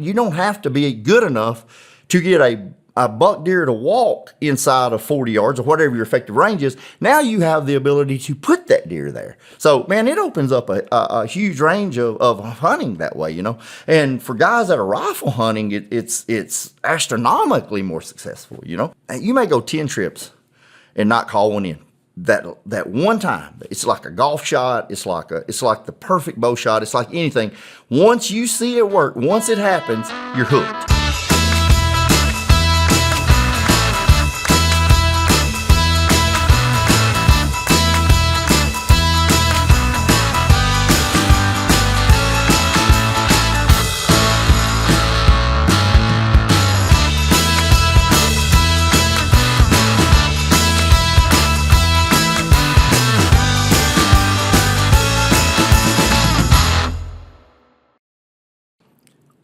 You don't have to be good enough to get a buck deer to walk inside of 40 yards or whatever your effective range is. Now you have the ability to put that deer there. So, man, it opens up a huge range of hunting that way, you know. And for guys that are rifle hunting, it's astronomically more successful, you know. You may go 10 trips and not call one in. That one time, it's like a golf shot. It's like the perfect bow shot. It's like anything. Once you see it work, once it happens, you're hooked.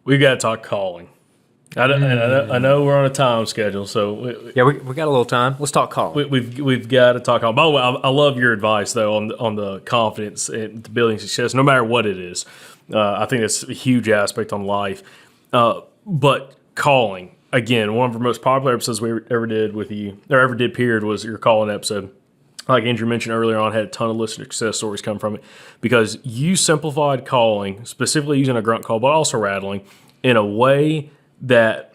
We've got to talk calling. I know we're on a time schedule, so we got a little time. Let's talk calling. We've got to talk calling. By the way, I love your advice though on the confidence and building success, no matter what it is. I think that's a huge aspect on life. But calling again, one of our most popular episodes we ever did with you, or ever did. Period, was your calling episode. Like Andrew mentioned earlier on, had a ton of listener success stories come from it because you simplified calling, specifically using a grunt call, but also rattling, in a way that,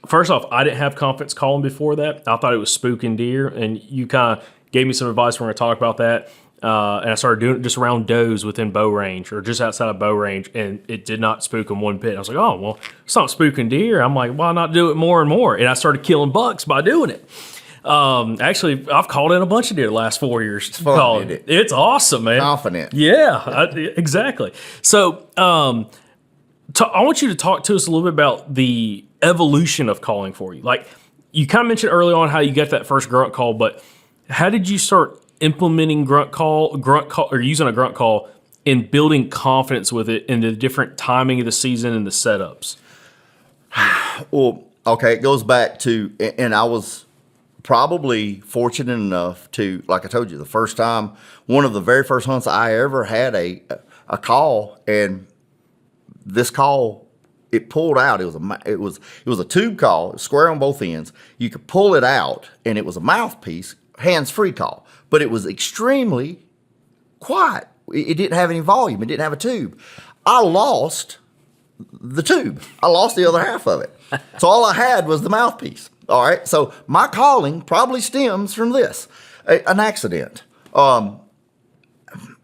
first off, I didn't have confidence calling before that. I thought it was spooking deer, and you kind of gave me some advice. We're going to talk about that. And I started doing it just around does within bow range or just outside of bow range, and it did not spook them one bit. I was like, oh, well, it's not spooking deer. I'm like, why not do it more and more? And I started killing bucks by doing it. Actually, I've called in a bunch of deer the last 4 years. It's fun, isn't it? It's awesome, man. Confident. Yeah, exactly. So I want you to talk to us a little bit about the evolution of calling for you. Like, you kind of mentioned early on how you got that first grunt call, but how did you start implementing grunt call, or using a grunt call and building confidence with it in the different timing of the season and the setups? Well, okay, it goes back to, and I was probably fortunate enough to, like I told you, the first time, one of the very first hunts I ever had a call, and this call, it pulled out. It was a tube call, square on both ends. You could pull it out, and it was a mouthpiece, hands-free call, but it was extremely quiet. It didn't have any volume. It didn't have a tube. I lost the tube. I lost the other half of it. So all I had was the mouthpiece. All right, so my calling probably stems from this, an accident. I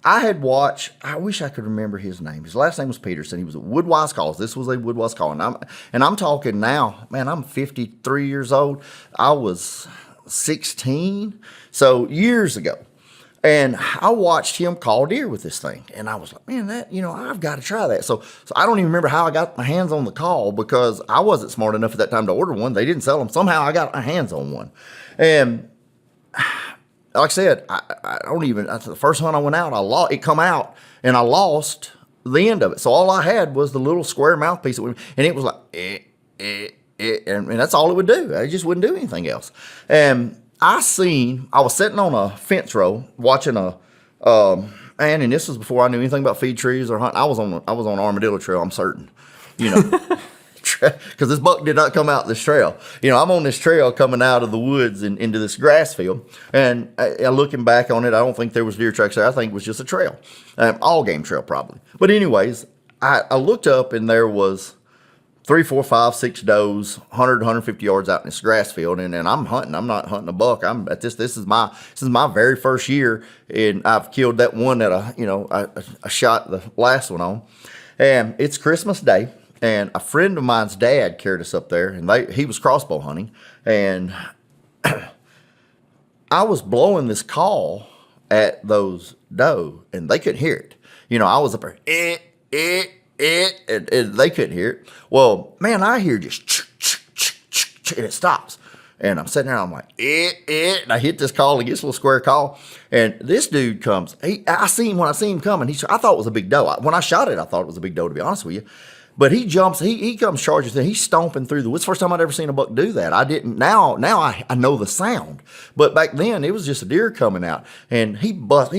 had watched, I wish I could remember his name. His last name was Peterson. He was at Woodwise Calls. This was a Woodwise Call. And I'm talking now, man, I'm 53 years old. I was 16, so years ago. And I watched him call deer with this thing. And I was like, man, I've got to try that. So I don't even remember how I got my hands on the call because I wasn't smart enough at that time to order one. They didn't sell them. Somehow I got my hands on one. And like I said, I don't even, that's the first hunt I went out, it come out and I lost the end of it. So all I had was the little square mouthpiece. And it was like, and that's all it would do. I just wouldn't do anything else. And I was sitting on a fence row watching and this was before I knew anything about feed trees or hunting. I was on Armadillo Trail, I'm certain, because this buck did not come out this trail. I'm on this trail coming out of the woods and into this grass field, and looking back on it, I don't think there was deer tracks there. I think it was just a trail, all game trail probably. But anyways, I looked up and there was 3, 4, 5, 6 does, 100, 150 yards out in this grass field, and I'm hunting. I'm not hunting a buck. I'm at this. This is my very first year, and I've killed that one that I shot the last one on, and it's Christmas Day, and a friend of mine's dad carried us up there, and he was crossbow hunting, and I was blowing this call at those doe, and they couldn't hear it. I was up there, and they couldn't hear it. Well, man, I hear just and it stops. And I'm sitting there, I'm like, and I hit this call, it gets a little square call. And this dude comes. When I see him coming, I thought it was a big doe. When I shot it, I thought it was a big doe, to be honest with you. But he jumps, he comes charging through, he's stomping through the woods. First time I'd ever seen a buck do that. I didn't, now I know the sound. But back then, it was just a deer coming out. And he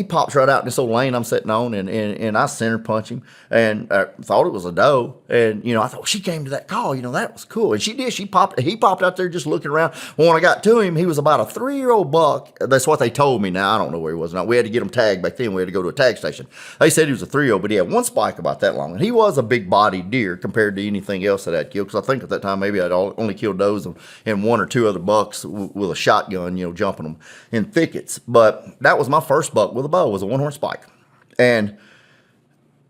pops right out in this old lane I'm sitting on, and I center punch him, and thought it was a doe. And, you know, I thought, well, she came to that call, you know, that was cool. And she did, he popped out there just looking around. Well, when I got to him, he was about a 3-year-old buck. That's what they told me. Now, I don't know where he was. Now, we had to get him tagged back then. We had to go to a tag station. They said he was a 3-year-old, but he had one spike about that long. And he was a big-bodied deer compared to anything else that I'd killed, because I think at that time maybe I'd only killed does and 1 or 2 other bucks with a shotgun, you know, jumping them in thickets. But that was my first buck with a bow, was a 1-horn spike. And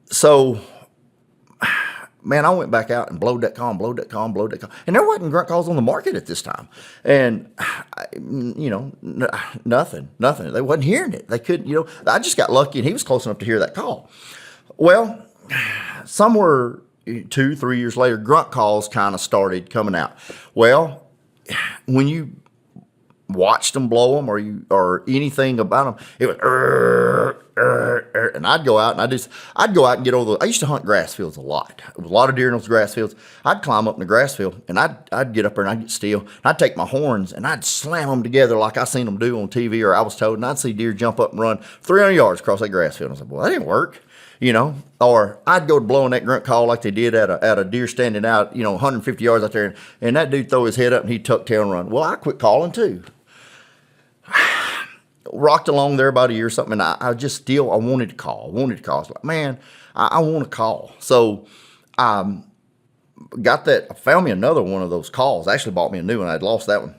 so, man, I went back out and blowed that call, and there wasn't grunt calls on the market at this time. And, you know, nothing. They wasn't hearing it. They couldn't, you know, I just got lucky, and he was close enough to hear that call. Well, somewhere 2-3 years later, grunt calls kind of started coming out. Well, when you watched them blow them or anything about them, it was and I'd go out and get over I used to hunt grass fields a lot. There was a lot of deer in those grass fields. I'd climb up in the grass field, and I'd get up there and I'd get still. And I'd take my horns and I'd slam them together like I seen them do on TV, or I was told, and I'd see deer jump up and run 300 yards across that grass field. And I said, well, that didn't work. You know, or I'd go to blowing that grunt call like they did at a deer standing out, you know, 150 yards out there, and that dude throw his head up and he'd tuck tail and run. Well, I quit calling too. Rocked along there about a year or something, and I wanted to call. I was like, man, I want to call. So I found me another one of those calls. I actually bought me a new one. I'd lost that one.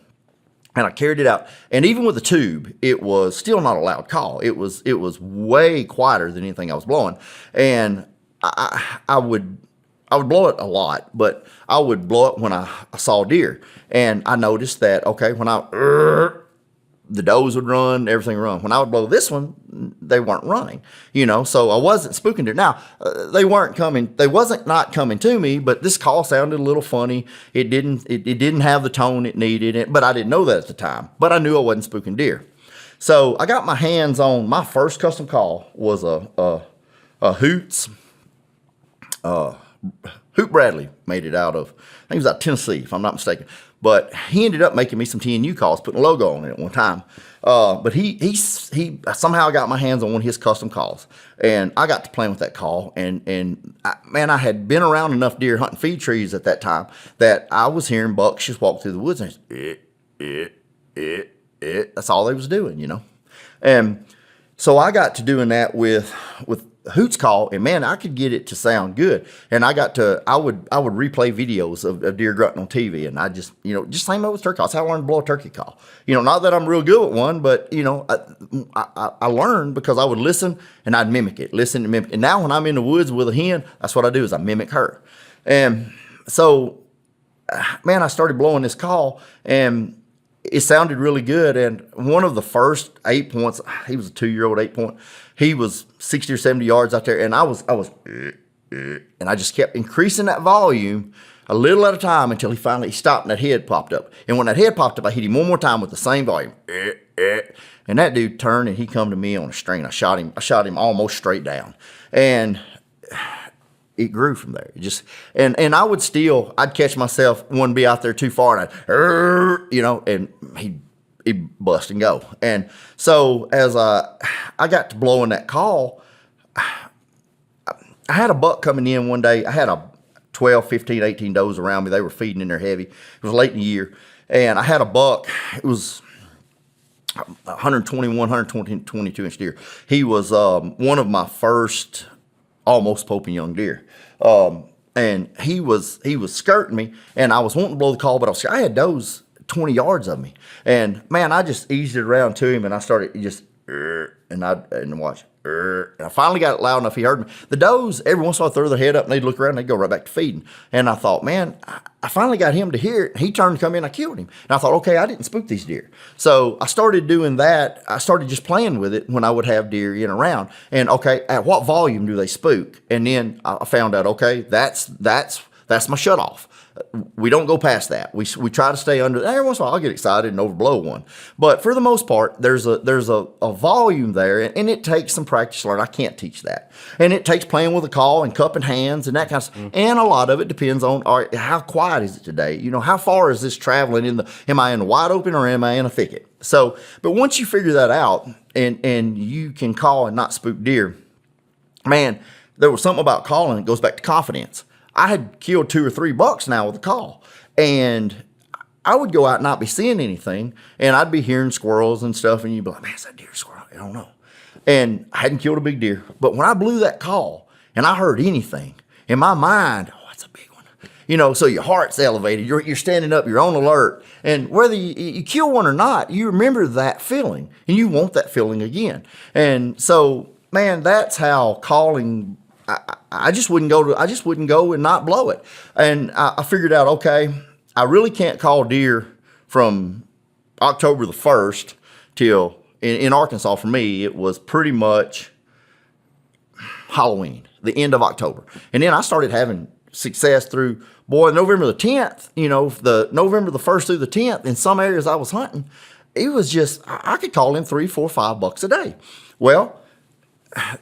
And I carried it out. And even with the tube, it was still not a loud call. It was way quieter than anything I was blowing. And I would blow it a lot, but I would blow it when I saw deer. And I noticed that, okay, when the does would run, everything would run. When I would blow this one, they weren't running, you know, so I wasn't spooking deer. Now, they wasn't not coming to me, but this call sounded a little funny. It didn't have the tone it needed, but I didn't know that at the time. But I knew I wasn't spooking deer. So I got my hands on, my first custom call was a Hoots. Hoot Bradley made it out of, I think it was out of Tennessee, if I'm not mistaken. But he ended up making me some TNU calls, putting a logo on it at one time. But he somehow got my hands on one of his custom calls, and I got to playing with that call. And I had been around enough deer hunting feed trees at that time that I was hearing bucks just walk through the woods, and that's all they was doing, you know. And so I got to doing that with Hoots call, and man, I could get it to sound good. And I would replay videos of deer grunting on TV, and I just same old turkey calls. That's how I learned to blow a turkey call. You know, not that I'm real good at one, but you know, I learned because I would listen and I'd mimic it, And now when I'm in the woods with a hen, that's what I do is I mimic her. And so, man, I started blowing this call, and it sounded really good. And one of the first 8 points, he was a 2-year-old 8-point. He was 60 or 70 yards out there, and I was, and I just kept increasing that volume a little at a time until he finally stopped and that head popped up. And when that head popped up, I hit him one more time with the same volume. And that dude turned and he come to me on a string. I shot him almost straight down. And it grew from there. It just, and I'd catch myself, wouldn't be out there too far, and and he'd bust and go. And so as I got to blowing that call, I had a buck coming in one day. I had a 12, 15, 18 does around me. They were feeding in there heavy. It was late in the year. And I had a buck. It was 121, 122 inch deer. He was one of my first almost poping young deer. And he was skirting me, and I was wanting to blow the call, but I had does 20 yards of me. And man, I just eased it around to him, and I started just, and watch. And I finally got it loud enough he heard me. The does, every once in a while, throw their head up, and they'd look around, and they'd go right back to feeding. And I thought, man, I finally got him to hear it. He turned to come in, I killed him. And I thought, okay, I didn't spook these deer. So I started doing that. I started just playing with it when I would have deer in around. And okay, at what volume do they spook? And then I found out, okay, that's That's my shut off. We don't go past that. We try to stay under. Every once in a while, I'll get excited and overblow one, but for the most part, there's a volume there, and it takes some practice to learn. I can't teach that, and it takes playing with a call and cupping hands and that kind of stuff. And a lot of it depends on how quiet is it today. How far is this traveling Am I in the wide open or am I in a thicket? So, but once you figure that out, and you can call and not spook deer, man, there was something about calling. It goes back to confidence. I had killed 2 or 3 bucks now with a call, and I would go out and not be seeing anything, and I'd be hearing squirrels and stuff, and you'd be like, man, is that deer squirrel? I don't know. And I hadn't killed a big deer, but when I blew that call and I heard anything, in my mind, oh, that's a big one. So your heart's elevated, you're standing up, you're on alert, and whether you kill one or not, you remember that feeling, and you want that feeling again. And so, man, that's how calling. I just wouldn't go and not blow it. And I figured out, okay, I really can't call deer from October the 1st till, in Arkansas for me, it was pretty much Halloween, the end of October. And then I started having success through, November the 10th, the November the 1st through the 10th, in some areas I was hunting, it was just, I could call in 3, 4, 5 bucks a day. Well,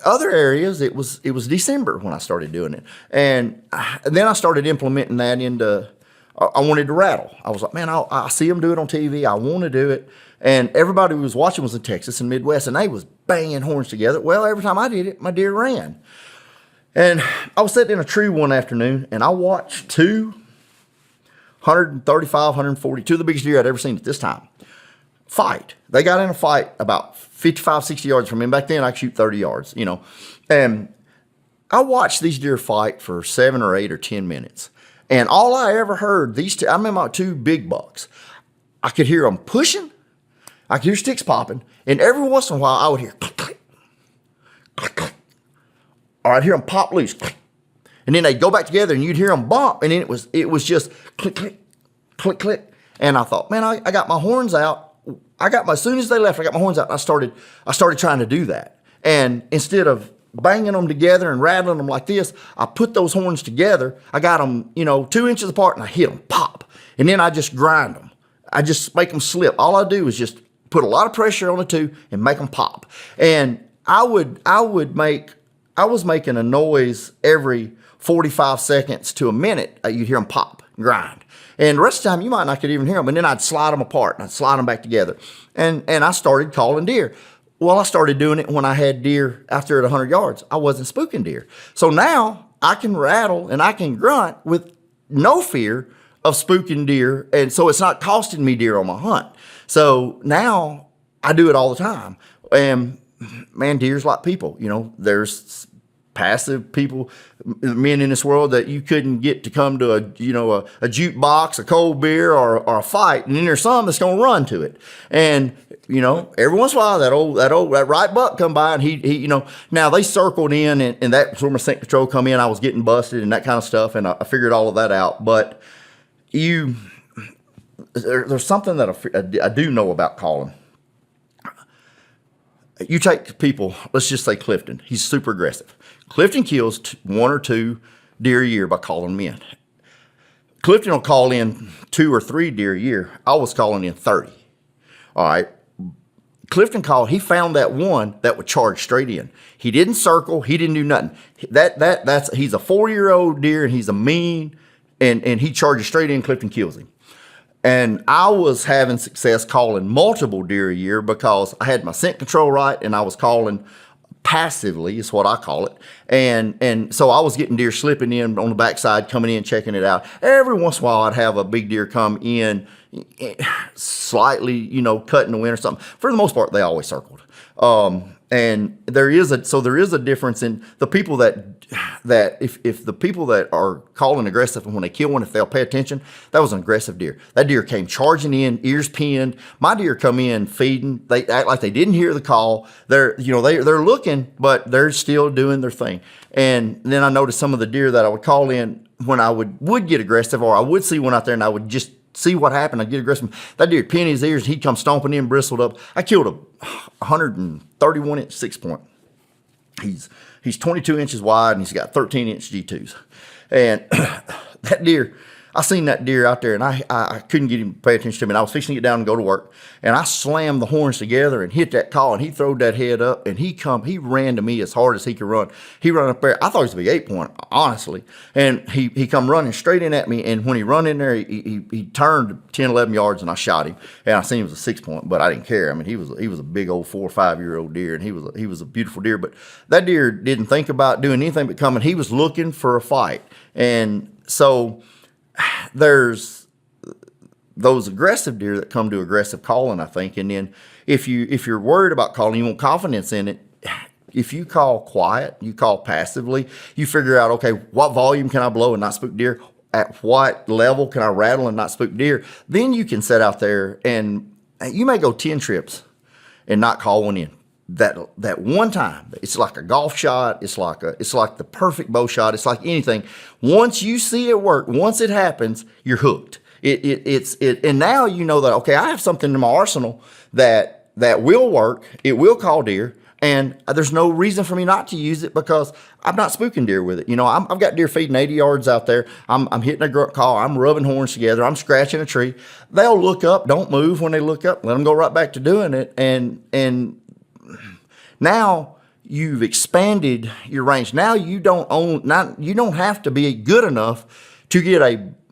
other areas, it was December when I started doing it. And then I started implementing that into, I wanted to rattle. I was like, man, I see them do it on TV. I want to do it. And everybody who was watching was in Texas and Midwest, and they was banging horns together. Well, every time I did it, my deer ran. And I was sitting in a tree one afternoon, and I watched 135, 140, two of the biggest deer I'd ever seen at this time, fight. They got in a fight about 55, 60 yards from me. Back then, I could shoot 30 yards, And I watched these deer fight for 7 or 8 or 10 minutes. And all I ever heard, I remember 2 big bucks. I could hear them pushing. I could hear sticks popping. And every once in a while, I would hear click, click, click, click. Or I'd hear them pop loose. Click. And then they'd go back together, and you'd hear them bump. And then it was just click, click, click, click. And I thought, man, I got my horns out. As soon as they left, I got my horns out, and I started trying to do that. And instead of banging them together and rattling them like this, I put those horns together. I got them, 2 inches apart, and I hit them, pop. And then I just grind them. I just make them slip. All I do is just put a lot of pressure on the 2 and make them pop. And I was making a noise every 45 seconds to a minute. You'd hear them pop, grind. And the rest of the time, you might not could even hear them. And then I'd slide them apart, and I'd slide them back together. And I started calling deer. Well, I started doing it when I had deer out there at 100 yards. I wasn't spooking deer. So now I can rattle and I can grunt with no fear of spooking deer. And so it's not costing me deer on my hunt. So now I do it all the time. And man, deer's like people. There's passive people, men in this world that you couldn't get to come to a jukebox, a cold beer, or a fight, and then there's some that's gonna run to it. And every once in a while that right buck come by, and he now they circled in, and that's where my scent control come in. I was getting busted and that kind of stuff, and I figured all of that out. But there's something that I do know about calling. You take people, let's just say Clifton. He's super aggressive. Clifton kills 1 or 2 deer a year by calling them in. Clifton will call in 2 or 3 deer a year. I was calling in 30. All right. Clifton called. He found that one that would charge straight in. He didn't circle. He didn't do nothing. He's a 4-year-old deer, and he's a mean, and he charges straight in. Clifton kills him. And I was having success calling multiple deer a year because I had my scent control right, and I was calling passively, is what I call it. And so I was getting deer slipping in on the backside, coming in, checking it out. Every once in a while, I'd have a big deer come in slightly, cut in the wind or something. For the most part, they always circled. And there is a difference in the people that if the people that are calling aggressive, and when they kill one, if they'll pay attention, that was an aggressive deer. That deer came charging in, ears pinned. My deer come in feeding. They act like they didn't hear the call. They're looking, but they're still doing their thing. And then I noticed some of the deer that I would call in when I would get aggressive, or I would see one out there and I would just see what happened. I'd get aggressive. That deer would pin his ears, and he'd come stomping in, bristled up. I killed a 131-inch 6-point. He's 22 inches wide, and he's got 13-inch G2s. And that deer, I seen that deer out there, and I couldn't get him to pay attention to me. And I was fixing to get down and go to work, and I slammed the horns together and hit that call, and he throwed that head up, and he ran to me as hard as he could run. He run up there. I thought it was a big 8-point, honestly, and he come running straight in at me, and when he run in there, he turned 10, 11 yards, and I shot him, and I seen it was a 6-point, but I didn't care. I mean, he was a big old 4 or 5 year old deer, and he was a beautiful deer, but that deer didn't think about doing anything but coming. He was looking for a fight, and so there's those aggressive deer that come to aggressive calling, I think. And then if you're worried about calling, you want confidence in it. If you call quiet, you call passively, you figure out, okay, what volume can I blow and not spook deer? At what level can I rattle and not spook deer? Then you can set out there, and you may go 10 trips and not call one in. That one time, it's like a golf shot. It's like the perfect bow shot. It's like anything. Once you see it work, once it happens, you're hooked. And now you know that, okay, I have something in my arsenal that will work. It will call deer, and there's no reason for me not to use it because I'm not spooking deer with it. You know, I've got deer feeding 80 yards out there. I'm hitting a grunt call. I'm rubbing horns together. I'm scratching a tree. They'll look up. Don't move when they look up. Let them go right back to doing it, and now you've expanded your range. Now you don't have to be good enough to get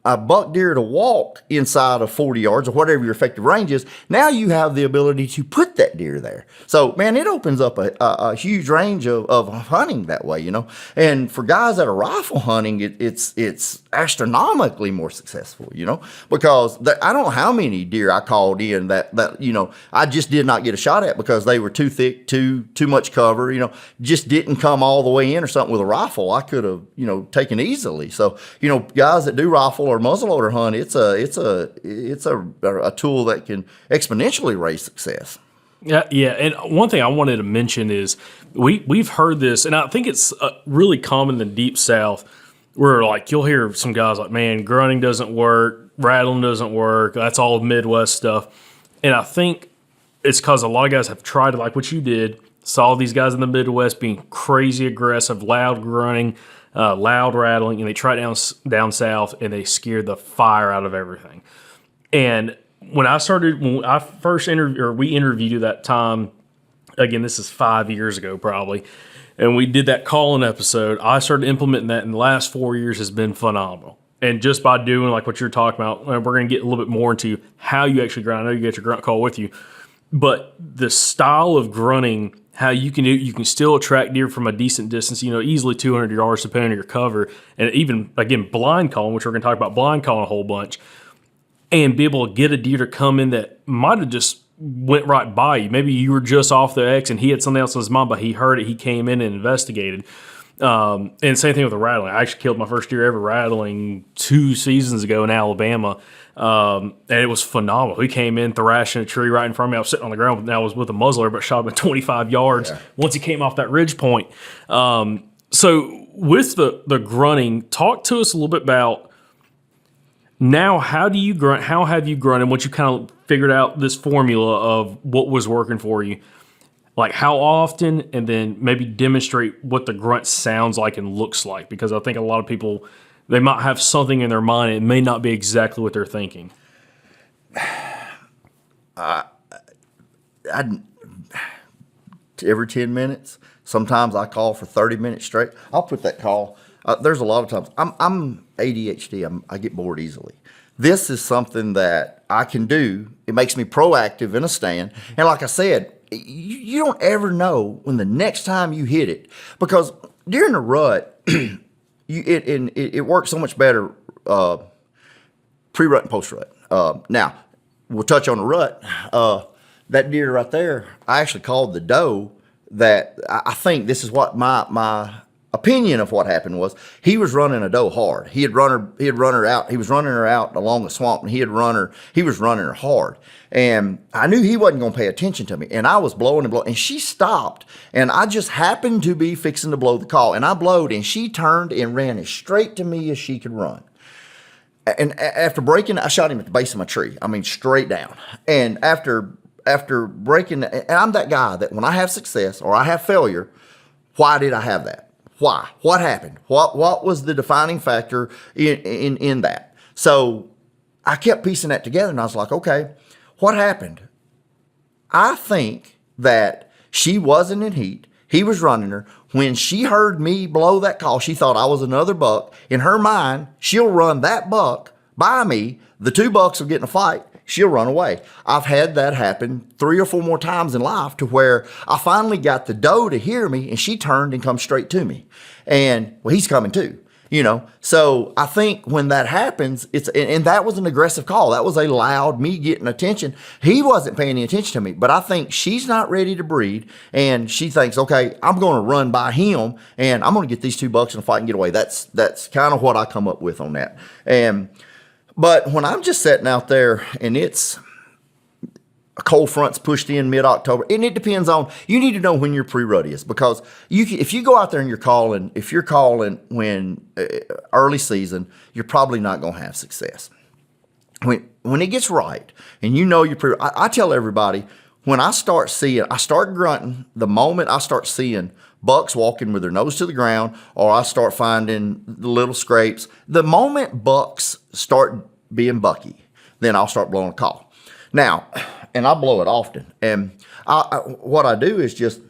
a buck deer to walk inside of 40 yards or whatever your effective range is. Now you have the ability to put that deer there. So, man, it opens up a huge range of hunting that way, you know. And for guys that are rifle hunting, it's astronomically more successful, you know, because I don't know how many deer I called in that you know, I just did not get a shot at because they were too thick, too much cover, you know, just didn't come all the way in or something with a rifle. I could have, you know, taken easily. So, you know, guys that do rifle or muzzleloader hunt, it's a tool that can exponentially raise success. Yeah. And one thing I wanted to mention is we've heard this, and I think it's really common in the Deep South, where like you'll hear some guys like, man, grunting doesn't work, rattling doesn't work. That's all Midwest stuff. And I think it's because a lot of guys have tried it, like what you did, saw these guys in the Midwest being crazy aggressive, loud grunting, loud rattling, and they tried down south, and they scared the fire out of everything. And when I first interviewed, or we interviewed you that time, again, this is 5 years ago probably, and we did that call-in episode, I started implementing that, and the last 4 years has been phenomenal. And just by doing like what you're talking about, we're going to get a little bit more into how you actually grunt. I know you get your grunt call with you, but the style of grunting, how you can still attract deer from a decent distance, you know, easily 200 yards depending on your cover, and even, again, blind calling, which we're going to talk about blind calling a whole bunch, and be able to get a deer to come in that might have just went right by you. Maybe you were just off the X and he had something else in his mind, but he heard it, he came in and investigated. And same thing with the rattling. I actually killed my first deer ever rattling 2 seasons ago in Alabama, and it was phenomenal. He came in thrashing a tree right in front of me. I was sitting on the ground, and I was with a muzzler, but shot him at 25 yards once he came off that ridge point. So with the grunting, talk to us a little bit about now, how do you grunt? How have you grunted? Once you kind of figured out this formula of what was working for you, like how often, and then maybe demonstrate what the grunt sounds like and looks like, because I think a lot of people, they might have something in their mind, and it may not be exactly what they're thinking. Every 10 minutes, sometimes I call for 30 minutes straight. I'll put that call. There's a lot of times I'm ADHD. I get bored easily. This is something that I can do. It makes me proactive in a stand. And like I said, you don't ever know when the next time you hit it, because during the rut, it works so much better pre-rut and post-rut. Now, we'll touch on the rut. That deer right there, I actually called the doe. That I think this is what my opinion of what happened was. He was running a doe hard. He had run her out. He was running her out along the swamp, and he was running her hard. And I knew he wasn't going to pay attention to me. And I was blowing and blowing, and she stopped. And I just happened to be fixing to blow the call, and I blowed, and she turned and ran as straight to me as she could run. And after breaking, I shot him at the base of my tree. I mean, straight down. And after breaking, and I'm that guy that when I have success or I have failure, why did I have that? Why? What happened? What was the defining factor in that? So I kept piecing that together, and I was like, okay, what happened? I think that she wasn't in heat. He was running her. When she heard me blow that call, she thought I was another buck. In her mind, she'll run that buck by me. The 2 bucks will get in a fight. She'll run away. I've had that happen 3 or 4 more times in life to where I finally got the doe to hear me, and she turned and come straight to me. And, well, he's coming too. So I think when that happens, and that was an aggressive call. That was a loud me getting attention. He wasn't paying any attention to me, but I think she's not ready to breed, and she thinks, okay, I'm going to run by him, and I'm going to get these 2 bucks in a fight and get away. That's kind of what I come up with on that. But when I'm just sitting out there and it's a cold front's pushed in mid-October, and it depends on, you need to know when your pre-rut is, because if you go out there and if you're calling when early season, you're probably not going to have success. When it gets right, and you know your I tell everybody, when I start grunting, the moment I start seeing bucks walking with their nose to the ground, or I start finding the little scrapes, the moment bucks start being bucky, then I'll start blowing a call. Now, and I blow it often, and what I do is just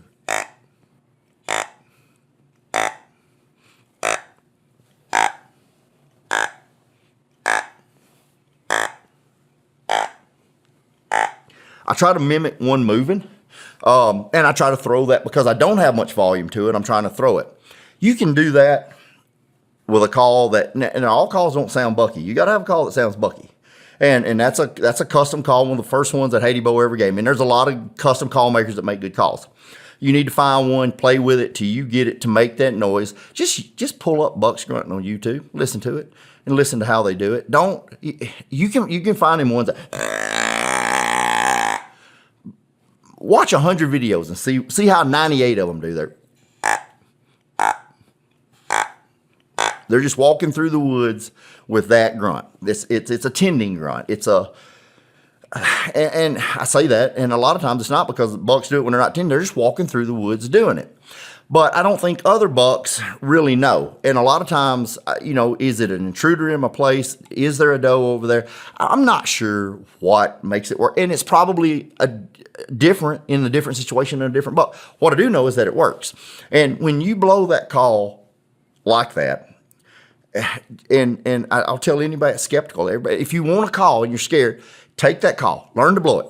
I try to mimic one moving, and I try to throw that because I don't have much volume to it. I'm trying to throw it. You can do that with a call and all calls don't sound bucky. You got to have a call that sounds bucky. And that's a custom call, one of the first ones that Haiti Bow ever gave me. And there's a lot of custom call makers that make good calls. You need to find one, play with it till you get it to make that noise. Just pull up bucks grunting on YouTube, listen to it, and listen to how they do it. You can find them ones that watch 100 videos and see how 98 of them do that. They're just walking through the woods with that grunt. It's a tending grunt. And I say that, and a lot of times it's not because bucks do it when they're not tending. They're just walking through the woods doing it. But I don't think other bucks really know. And a lot of times, is it an intruder in my place? Is there a doe over there? I'm not sure what makes it work. And it's probably different in a different situation in a different buck. What I do know is that it works. And when you blow that call like that, and I'll tell anybody that's skeptical, everybody, if you want a call and you're scared, take that call. Learn to blow it.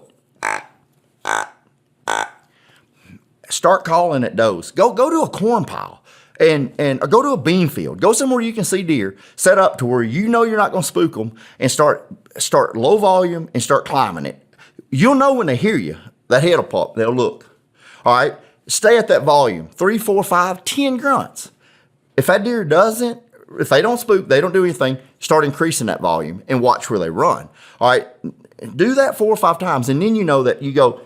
Start calling at does. Go to a corn pile or go to a bean field. Go somewhere you can see deer. Set up to where you know you're not going to spook them, and start low volume and start climbing it. You'll know when they hear you. That head will pop. They'll look. All right. Stay at that volume. 3, 4, 5, 10 grunts. If that deer if they don't spook, they don't do anything, start increasing that volume and watch where they run. All right. Do that 4 or 5 times, and then you know that you go,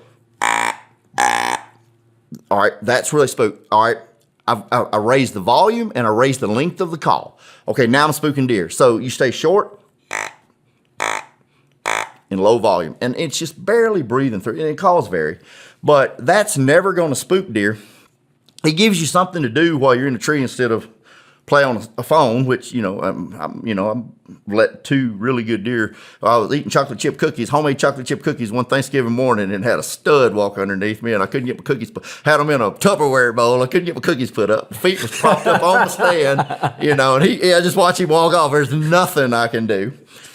all right, that's where they spook. All right, I raised the volume and I raised the length of the call. Okay, now I'm spooking deer. So you stay short in low volume, and it's just barely breathing through, and it calls vary. But that's never going to spook deer. It gives you something to do while you're in the tree instead of play on a phone, which, I'm let 2 really good deer. I was eating chocolate chip cookies, homemade chocolate chip cookies one Thanksgiving morning, and had a stud walk underneath me, and I couldn't get my cookies had them in a Tupperware bowl. I couldn't get my cookies put up. The feet was propped up on the stand, and I just watched him walk off. There's nothing I can do.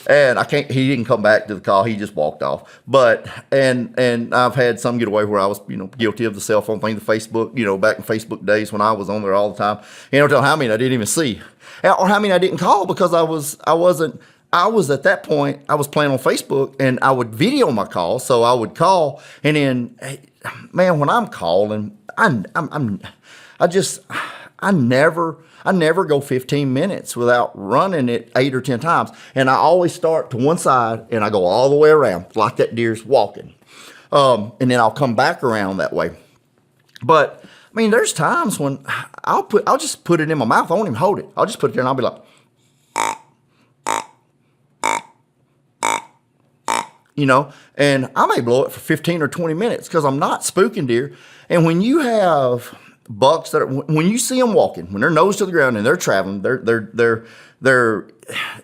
And he didn't come back to the call. He just walked off. But, and I've had some get away where I was, guilty of the cell phone thing, the Facebook, back in Facebook days when I was on there all the time. Tell how many I didn't even see, or how many I didn't call because I was at that point, I was playing on Facebook, and I would video my call. So I would call, and then, man, when I'm calling, I never go 15 minutes without running it 8 or 10 times. And I always start to one side and I go all the way around like that deer's walking. And then I'll come back around that way. But there's times when I'll just put it in my mouth. I won't even hold it. I'll just put it there and I'll be like, and I may blow it for 15 or 20 minutes because I'm not spooking deer. And when you have bucks that are, when you see them walking, when they're nose to the ground and they're traveling, they're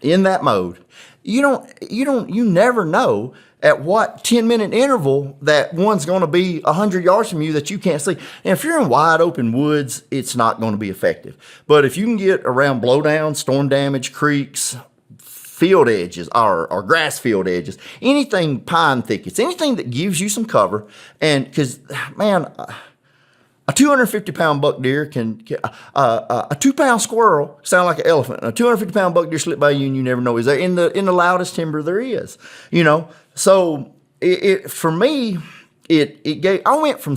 in that mode. You never know at what 10-minute interval that one's going to be 100 yards from you that you can't see. And if you're in wide open woods, it's not going to be effective. But if you can get around blowdown, storm damage, creeks, field edges or grass field edges, anything, pine thickets, anything that gives you some cover. And because, man, a 250-pound buck deer can a 2-pound squirrel sound like an elephant. A 250-pound buck deer slip by you and you never know he's there in the loudest timber there is. So for me, it gave. I went from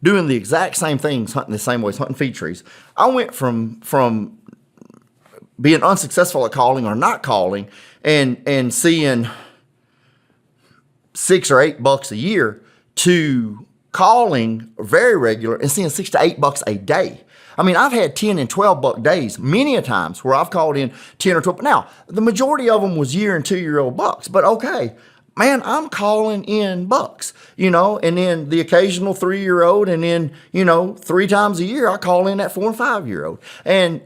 doing the exact same things, hunting the same ways, hunting feed trees. I went from being unsuccessful at calling or not calling and seeing 6 or 8 bucks a year to calling very regular and seeing 6 to 8 bucks a day. I mean, I've had 10 and 12 buck days many a times where I've called in 10 or 12. Now, the majority of them was year and 2-year-old bucks, but okay, man, I'm calling in bucks, and then the occasional 3-year-old, and then, 3 times a year I call in that 4 and 5-year-old. And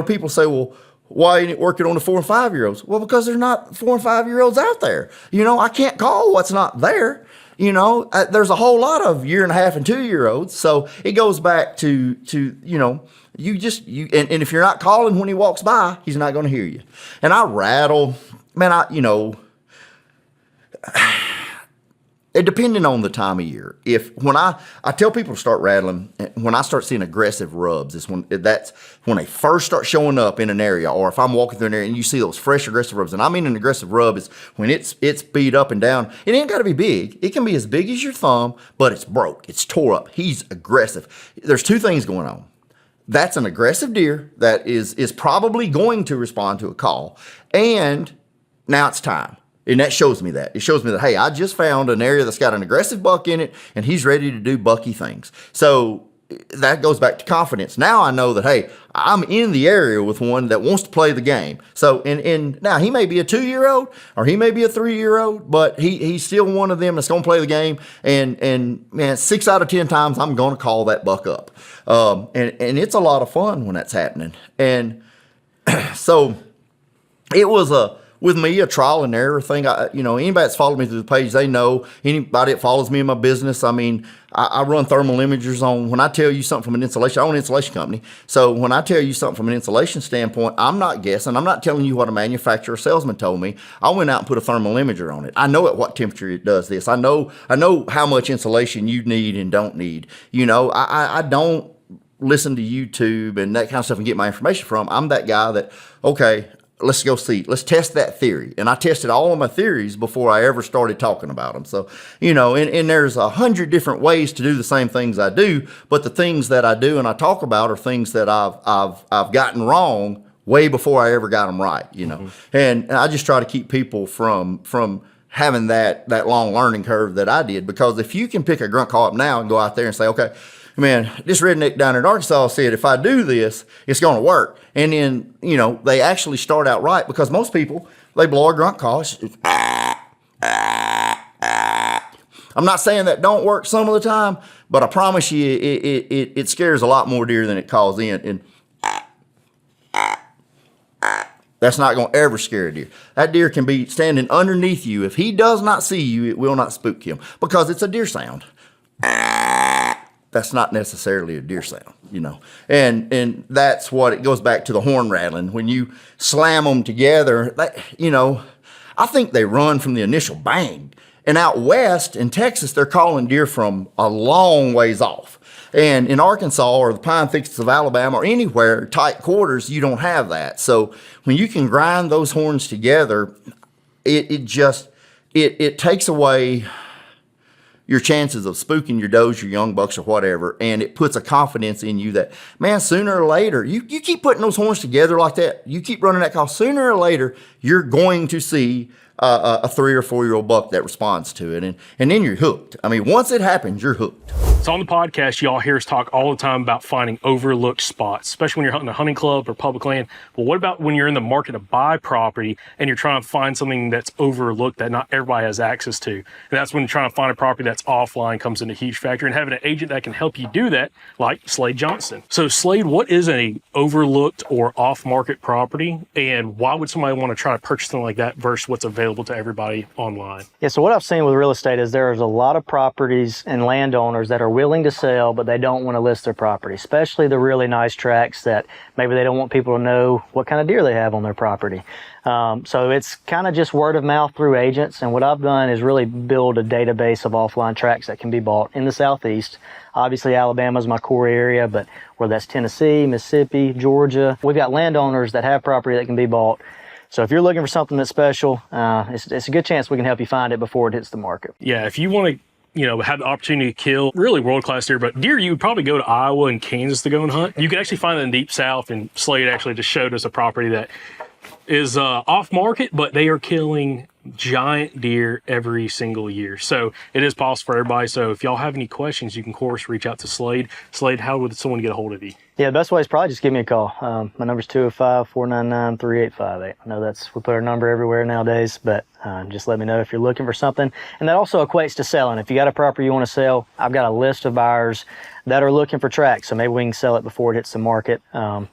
people say, well, why ain't it working on the 4 and 5-year-olds? Well, because there's not 4 and 5-year-olds out there. I can't call what's not there. There's a whole lot of 1.5 and 2-year-olds. So it goes back to and if you're not calling when he walks by, he's not going to hear you. And I rattle, man, it depending on the time of year. When I tell people to start rattling, when I start seeing aggressive rubs, that's when they first start showing up in an area, or if I'm walking through an area and you see those fresh aggressive rubs. And I mean an aggressive rub is when it's beat up and down. It ain't got to be big. It can be as big as your thumb, but it's broke. It's tore up. He's aggressive. There's 2 things going on. That's an aggressive deer that is probably going to respond to a call, and now it's time. And that shows me that. It shows me that, hey, I just found an area that's got an aggressive buck in it, and he's ready to do bucky things. So that goes back to confidence. Now I know that, hey, I'm in the area with one that wants to play the game. So, and now he may be a 2-year-old or he may be a 3-year-old, but he's still one of them that's going to play the game. And man, 6 out of 10 times I'm going to call that buck up. And it's a lot of fun when that's happening. And so it was with me, a trial and error thing. Anybody that's followed me through the page, they know. Anybody that follows me in my business, I mean, I run thermal imagers on. When I tell you something from an insulation, I own an insulation company. So when I tell you something from an insulation standpoint, I'm not guessing. I'm not telling you what a manufacturer or salesman told me. I went out and put a thermal imager on it. I know at what temperature it does this. I know how much insulation you need and don't need. I don't listen to YouTube and that kind of stuff and get my information from. I'm that guy that, okay, let's go see. Let's test that theory. And I tested all of my theories before I ever started talking about them. So, and there's 100 different ways to do the same things I do, but the things that I do and I talk about are things that I've gotten wrong way before I ever got them right, And I just try to keep people from having that long learning curve that I did, because if you can pick a grunt call up now and go out there and say, okay, man, this redneck down in Arkansas said if I do this, it's going to work. And then, they actually start out right, because most people, they blow a grunt call. I'm not saying that don't work some of the time, but I promise you it scares a lot more deer than it calls in. And that's not going to ever scare a deer. That deer can be standing underneath you. If he does not see you, it will not spook him, because it's a deer sound. That's not necessarily a deer sound, and that's what it goes back to, the horn rattling. When you slam them together, I think they run from the initial bang. And out west in Texas, they're calling deer from a long ways off. And in Arkansas or the pine thickets of Alabama or anywhere, tight quarters, you don't have that. So when you can grind those horns together, it takes away your chances of spooking your does, your young bucks, or whatever, and it puts a confidence in you that, man, sooner or later, you keep putting those horns together like that, you keep running that call, sooner or later, you're going to see a 3 or 4-year-old buck that responds to it, and then you're hooked. I mean, once it happens, you're hooked. So on the podcast, y'all hear us talk all the time about finding overlooked spots, especially when you're hunting a hunting club or public land. But what about when you're in the market to buy property and you're trying to find something that's overlooked that not everybody has access to? And that's when trying to find a property that's offline comes into a huge factor, and having an agent that can help you do that, like Slade Johnson. So Slade, what is an overlooked or off-market property, and why would somebody want to try to purchase something like that versus what's available to everybody online? Yeah, so what I've seen with real estate is there's a lot of properties and landowners that are willing to sell, but they don't want to list their property, especially the really nice tracts that maybe they don't want people to know what kind of deer they have on their property. So it's kind of just word of mouth through agents. And what I've done is really build a database of offline tracts that can be bought in the Southeast. Obviously, Alabama is my core area, but whether that's Tennessee, Mississippi, Georgia, we've got landowners that have property that can be bought. So if you're looking for something that's special, it's a good chance we can help you find it before it hits the market. Yeah, if you want to have the opportunity to kill really world-class deer, but deer you would probably go to Iowa and Kansas to go and hunt. You can actually find it in the Deep South, and Slade actually just showed us a property that is off-market, but they are killing giant deer every single year. So it is possible for everybody. So if y'all have any questions, you can, of course, reach out to Slade. Slade, how would someone get a hold of you? Yeah, the best way is probably just give me a call. My number's 205-499-3858. I know we put our number everywhere nowadays, but just let me know if you're looking for something. And that also equates to selling. If you got a property you want to sell, I've got a list of buyers that are looking for tracks. So maybe we can sell it before it hits the market, so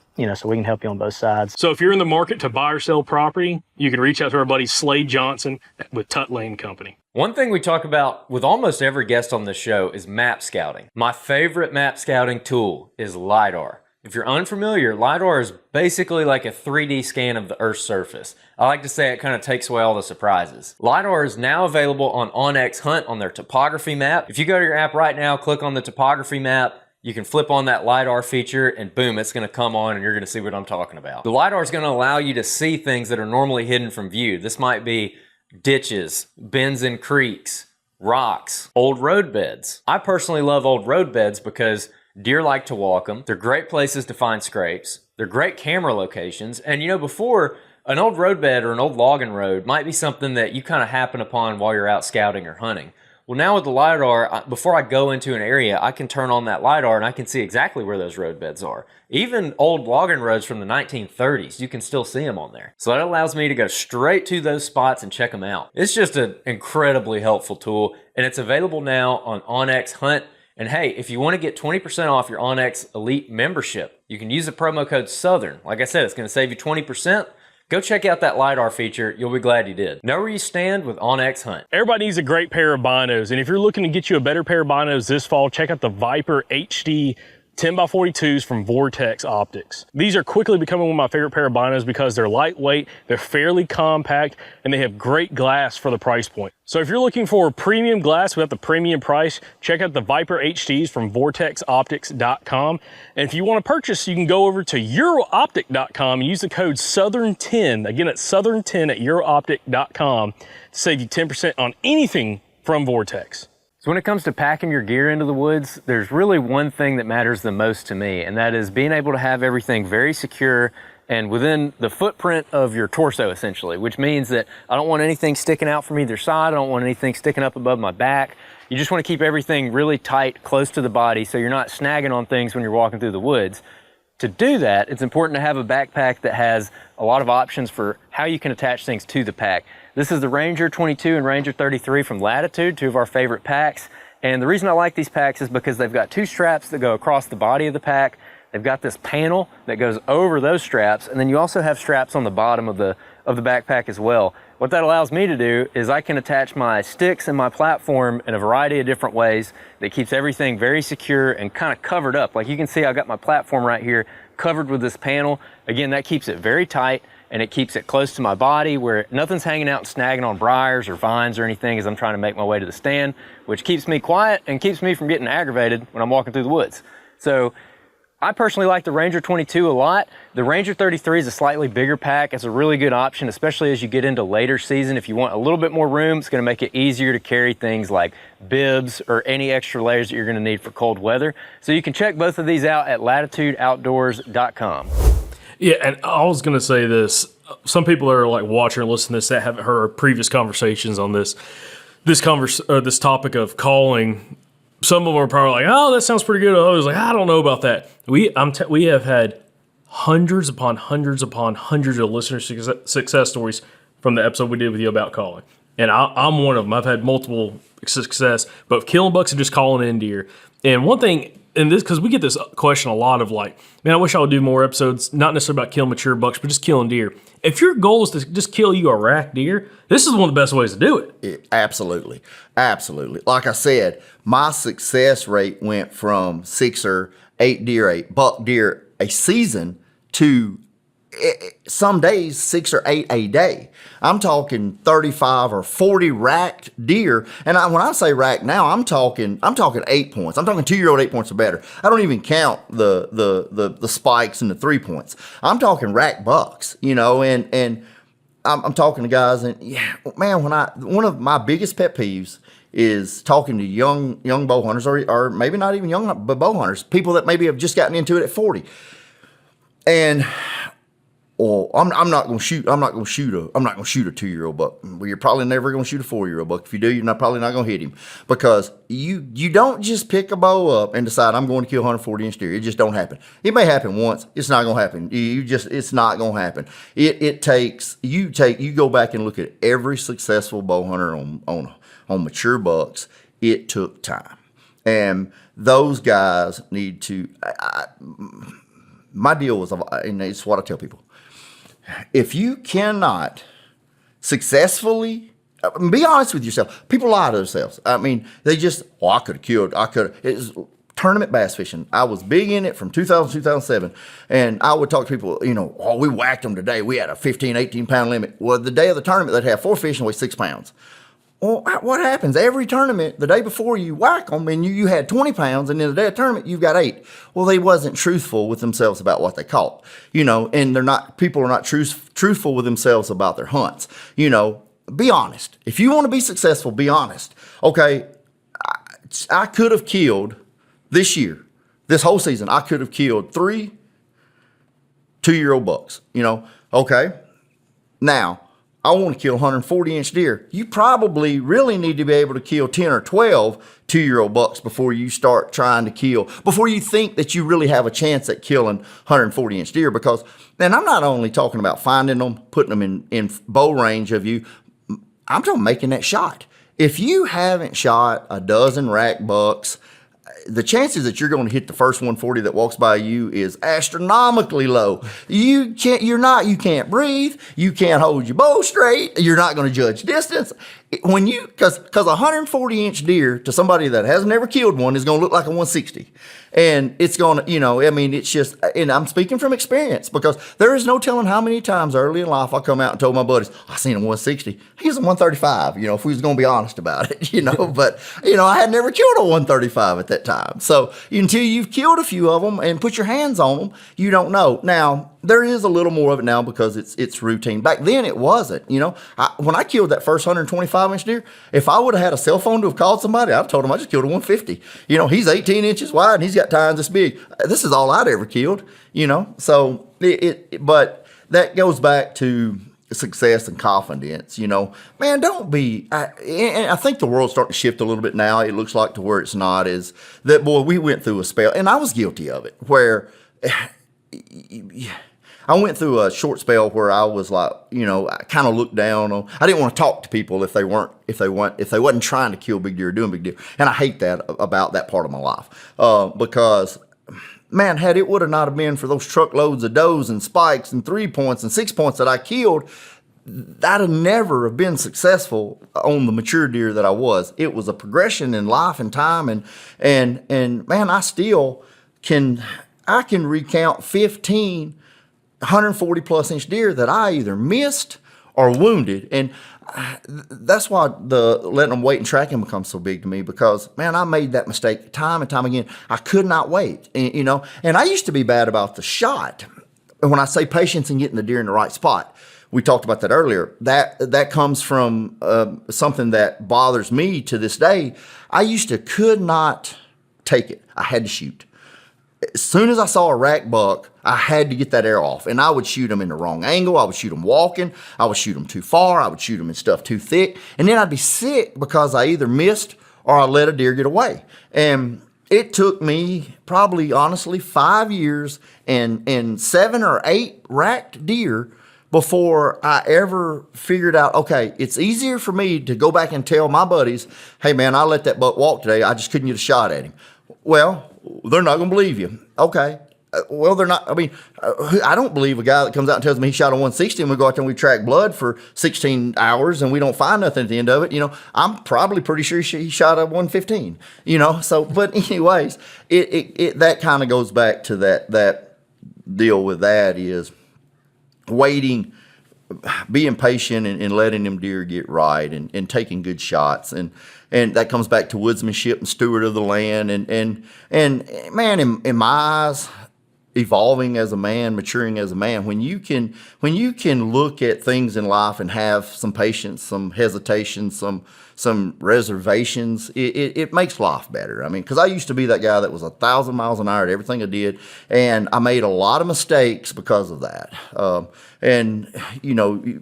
we can help you on both sides. So if you're in the market to buy or sell property, you can reach out to our buddy Slade Johnson with Tut Lane Company. One thing we talk about with almost every guest on this show is map scouting. My favorite map scouting tool is LiDAR. If you're unfamiliar, LiDAR is basically like a 3D scan of the Earth's surface. I like to say it kind of takes away all the surprises. LiDAR is now available on onX Hunt on their topography map. If you go to your app right now, click on the topography map, you can flip on that LiDAR feature and boom, it's going to come on and you're going to see what I'm talking about. The LiDAR is going to allow you to see things that are normally hidden from view. This might be ditches, bends and creeks, rocks, old road beds. I personally love old road beds because deer like to walk them. They're great places to find scrapes. They're great camera locations. And before, an old road bed or an old logging road might be something that you kind of happen upon while you're out scouting or hunting. Well, now with the LiDAR, before I go into an area, I can turn on that LiDAR and I can see exactly where those road beds are. Even old logging roads from the 1930s, you can still see them on there. So that allows me to go straight to those spots and check them out. It's just an incredibly helpful tool, and it's available now on onX Hunt. And hey, if you want to get 20% off your onX Elite membership, you can use the promo code SOUTHERN. Like I said, it's going to save you 20%. Go check out that LiDAR feature. You'll be glad you did. Know where you stand with onX Hunt. Everybody needs a great pair of binos, and if you're looking to get you a better pair of binos this fall, check out the Viper HD 10x42s from Vortex Optics. These are quickly becoming one of my favorite pair of binos because they're lightweight, they're fairly compact, and they have great glass for the price point. So if you're looking for premium glass without the premium price, check out the Viper HDs from vortexoptics.com. And if you want to purchase, you can go over to eurooptic.com and use the code SOUTHERN10. Again, it's SOUTHERN10 at eurooptic.com to save you 10% on anything from Vortex. So when it comes to packing your gear into the woods, there's really one thing that matters the most to me, and that is being able to have everything very secure and within the footprint of your torso, essentially, which means that I don't want anything sticking out from either side. I don't want anything sticking up above my back. You just want to keep everything really tight, close to the body, so you're not snagging on things when you're walking through the woods. To do that, it's important to have a backpack that has a lot of options for how you can attach things to the pack. This is the Ranger 22 and Ranger 33 from Latitude, two of our favorite packs. And the reason I like these packs is because they've got two straps that go across the body of the pack. They've got this panel that goes over those straps, and then you also have straps on the bottom of the backpack as well. What that allows me to do is I can attach my sticks and my platform in a variety of different ways that keeps everything very secure and kind of covered up. Like you can see, I've got my platform right here covered with this panel. Again, that keeps it very tight and it keeps it close to my body where nothing's hanging out and snagging on briars or vines or anything as I'm trying to make my way to the stand, which keeps me quiet and keeps me from getting aggravated when I'm walking through the woods. So I personally like the Ranger 22 a lot. The Ranger 33 is a slightly bigger pack. It's a really good option, especially as you get into later season. If you want a little bit more room, it's going to make it easier to carry things like bibs or any extra layers that you're going to need for cold weather. So you can check both of these out at latitudeoutdoors.com. Yeah, and I was going to say this. Some people are like watching or listening to this that haven't heard our previous conversations on this topic of calling. some of them are probably like, oh, that sounds pretty good. I was like, I don't know about that. We have had hundreds upon hundreds upon hundreds of listener success stories from the episode we did with you about calling. And I'm one of them. I've had multiple success, but killing bucks and just calling in deer. And one thing, and this, because we get this question a lot of like, man, I wish I would do more episodes, not necessarily about killing mature bucks, but just killing deer. If your goal is to just kill you a rack deer, this is one of the best ways to do it. Absolutely. Absolutely. Like I said, my success rate went from 6 or 8 deer, a buck deer a season to some days 6 or 8 a day. I'm talking 35 or 40 racked deer. And when I say rack now, I'm talking 8 points. I'm talking 2-year-old 8 points or better. I don't even count the spikes and the 3 points. I'm talking rack bucks, and I'm talking to guys, and yeah, man, one of my biggest pet peeves is talking to young bow hunters, or maybe not even young bow hunters, people that maybe have just gotten into it at 40. And I'm not going to shoot a 2-year-old buck. Well, you're probably never going to shoot a 4-year-old buck. If you do, you're probably not going to hit him, because you don't just pick a bow up and decide I'm going to kill 140-inch deer. It just don't happen. It may happen once. It's not going to happen. It's not going to happen. It takes you go back and look at every successful bow hunter on mature bucks. It took time, and those guys need to. My deal was, and it's what I tell people. If you cannot successfully, be honest with yourself. People lie to themselves. I mean, they just, I could have killed. It was tournament bass fishing. I was big in it from 2000 2007. And I would talk to people, we whacked them today. We had a 15, 18 pound limit. Well, the day of the tournament, they'd have 4 fish and weigh 6 pounds. Well, what happens? Every tournament, the day before you whack them, and you had 20 pounds, and then the day of tournament, you've got 8. Well, they wasn't truthful with themselves about what they caught, and people are not truthful with themselves about their hunts. Be honest. If you want to be successful, be honest. Okay, I could have killed this year, this whole season, I could have killed 3 2-year-old bucks, okay? Now, I want to kill 140-inch deer. You probably really need to be able to kill 10 or 12 2-year-old bucks before you start trying to before you think that you really have a chance at killing 140-inch deer. Because, and I'm not only talking about finding them, putting them in bow range of you, I'm talking making that shot. If you haven't shot a dozen rack bucks, the chances that you're going to hit the first 140 that walks by you is astronomically low. You can't breathe. You can't hold your bow straight. You're not going to judge distance. Because a 140-inch deer to somebody that has never killed one is going to look like a 160. And it's going to, it's just, and I'm speaking from experience, because there is no telling how many times early in life I come out and told my buddies, I seen a 160. He's a 135, if we was going to be honest about it, but, I had never killed a 135 at that time. So until you've killed a few of them and put your hands on them, you don't know. Now, there is a little more of it now because it's routine. Back then it wasn't, when I killed that first 125-inch deer, if I would have had a cell phone to have called somebody, I'd have told them I just killed a 150. He's 18 inches wide and he's got tines this big. This is all I'd ever killed, so but that goes back to success and confidence, man, don't be, and I think the world's starting to shift a little bit now. It looks like to where it's not, is that, boy, we went through a spell, and I was guilty of it, where I went through a short spell where I was like, I kind of looked down on. I didn't want to talk to people if they wasn't trying to kill big deer, doing big deer, and I hate that about that part of my life, because, man, had it would have not have been for those truckloads of does and spikes and 3 points and 6 points that I killed, I'd have never have been successful on the mature deer that I was. It was a progression in life and time, and man, I still can recount 15 140 plus inch deer that I either missed or wounded. And that's why the letting them wait and tracking becomes so big to me, because, man, I made that mistake time and time again. I could not wait, and I used to be bad about the shot. And when I say patience and getting the deer in the right spot, we talked about that earlier. That comes from something that bothers me to this day. I could not take it. I had to shoot. As soon as I saw a rack buck, I had to get that arrow off, and I would shoot them in the wrong angle. I would shoot them walking. I would shoot them too far. I would shoot them in stuff too thick, and then I'd be sick because I either missed or I let a deer get away. And it took me probably honestly 5 years and 7 or 8 racked deer before I ever figured out, okay, it's easier for me to go back and tell my buddies, hey man, I let that buck walk today. I just couldn't get a shot at him. Well, they're not going to believe you. Okay. Well, they're not. I mean, I don't believe a guy that comes out and tells me he shot a 160 and we go out there and we track blood for 16 hours and we don't find nothing at the end of it. I'm probably pretty sure he shot a 115. So, but anyways, it that kind of goes back to that deal with that is waiting, being patient and letting them deer get right and taking good shots and that comes back to woodsmanship and steward of the land and man, in my eyes, evolving as a man, maturing as a man, when you can look at things in life and have some patience, some hesitation, some reservations, it makes life better. I mean, because I used to be that guy that was 1,000 miles an hour at everything I did, and I made a lot of mistakes because of that. And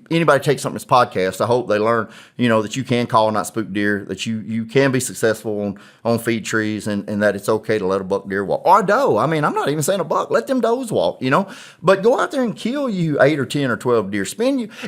anybody takes something this podcast, I hope they learn, that you can call and not spook deer, that you can be successful on feed trees, and that it's okay to let a buck deer walk or a doe. I mean, I'm not even saying a buck. Let them does walk, But go out there and kill you 8 or 10 or 12 deer.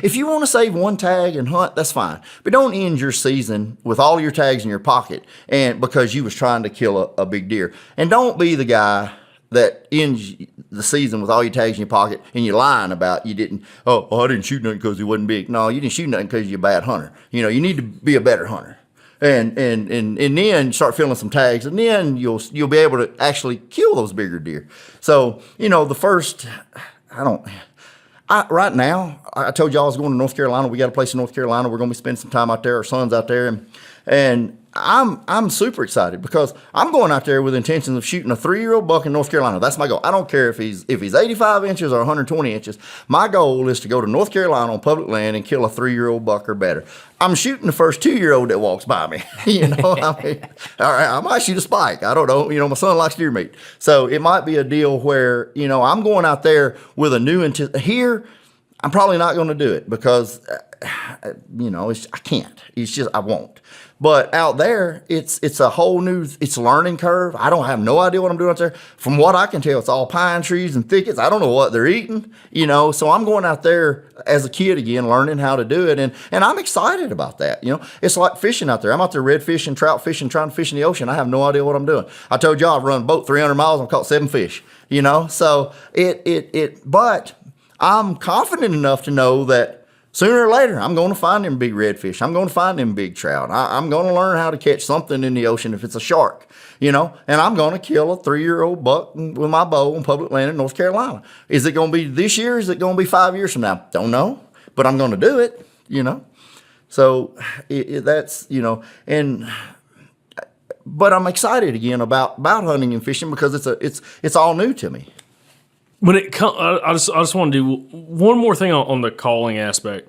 If you want to save one tag and hunt, that's fine. But don't end your season with all your tags in your pocket and because you was trying to kill a big deer. And don't be the guy that ends the season with all your tags in your pocket and you're lying about you didn't, I didn't shoot nothing because he wasn't big. No, you didn't shoot nothing because you're a bad hunter. You need to be a better hunter. And then start filling some tags, and then you'll be able to actually kill those bigger deer. So, the first, right now, I told you I was going to North Carolina. We got a place in North Carolina. We're going to be spending some time out there. Our son's out there, and I'm super excited because I'm going out there with intentions of shooting a 3-year-old buck in North Carolina. That's my goal. I don't care if he's 85 inches or 120 inches. My goal is to go to North Carolina on public land and kill a 3-year-old buck or better. I'm shooting the first 2-year-old that walks by me. All right, I might shoot a spike. I don't know. My son likes deer meat. So it might be a deal where, I'm going out there with a new intent. Here, I'm probably not going to do it because, I can't. It's just, I won't. But out there, it's a whole new, it's a learning curve. I don't have no idea what I'm doing out there. From what I can tell, it's all pine trees and thickets. I don't know what they're eating, so I'm going out there as a kid again, learning how to do it. And I'm excited about that. It's like fishing out there. I'm out there red fishing, trout fishing, trying to fish in the ocean. I have no idea what I'm doing. I told y'all I've run a boat 300 miles and caught 7 fish, so but I'm confident enough to know that sooner or later, I'm going to find them big redfish. I'm going to find them big trout. I'm going to learn how to catch something in the ocean if it's a shark, and I'm going to kill a 3-year-old buck with my bow on public land in North Carolina. Is it going to be this year? Is it going to be 5 years from now? Don't know, but I'm going to do it, So that's, but I'm excited again about hunting and fishing because it's all new to me. When it comes, I just want to do one more thing on the calling aspect,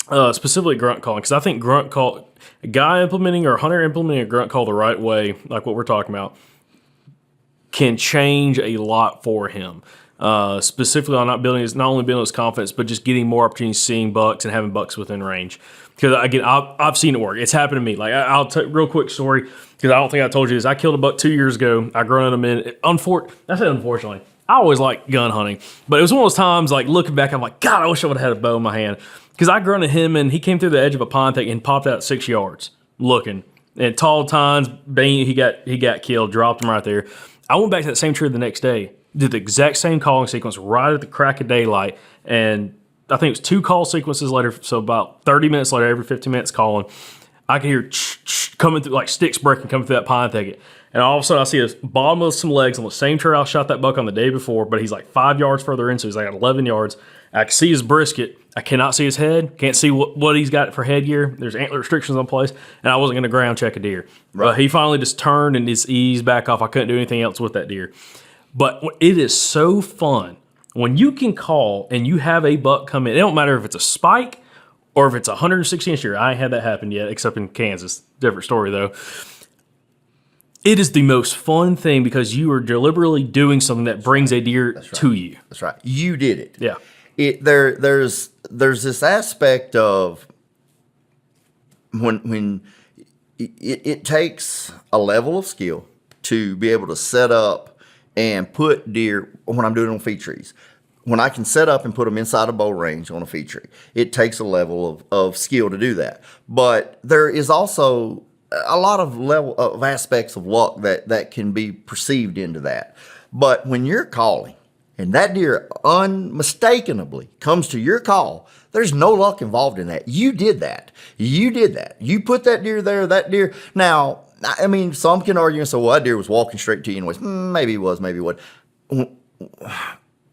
specifically grunt calling, because I think grunt call, a guy implementing or a hunter implementing a grunt call the right way, like what we're talking about, can change a lot for him. Specifically on not only building his confidence, but just getting more opportunities, seeing bucks and having bucks within range. Because again, I've seen it work. It's happened to me. Like I'll tell real quick story because I don't think I told you this. I killed a buck 2 years ago. I grunted him in. I said unfortunately. I always liked gun hunting, but it was one of those times, like, looking back, I'm like, God, I wish I would have had a bow in my hand. Because I grunted him, and he came through the edge of a pine thicket and popped out 6 yards looking. And tall tines, bang, he got killed, dropped him right there. I went back to that same tree the next day, did the exact same calling sequence right at the crack of daylight, and I think it was 2 call sequences later, so about 30 minutes later, every 15 minutes calling, I could hear coming through, like sticks breaking, coming through that pine thicket. And all of a sudden, I see the bottom of some legs on the same tree I shot that buck on the day before, but he's like 5 yards further in, so he's like at 11 yards. I can see his brisket. I cannot see his head. Can't see what he's got for headgear. There's antler restrictions in place, and I wasn't going to ground check a deer. Right. But he finally just turned and just eased back off. I couldn't do anything else with that deer. But it is so fun when you can call and you have a buck come in. It don't matter if it's a spike or if it's a 160-inch deer. I ain't had that happen yet, except in Kansas. Different story, though. It is the most fun thing because you are deliberately doing something that brings a deer to you. That's right. You did it. Yeah. There's this aspect of when it takes a level of skill to be able to set up and put deer when I'm doing on feed trees. When I can set up and put them inside a bow range on a feed tree, it takes a level of skill to do that. But there is also a lot of level of aspects of luck that can be perceived into that. But when you're calling and that deer unmistakably comes to your call, there's no luck involved in that. You did that. You did that. You put that deer there, that deer. Now, I mean, some can argue and say, well, that deer was walking straight to you anyways. Maybe he was, maybe he wasn't.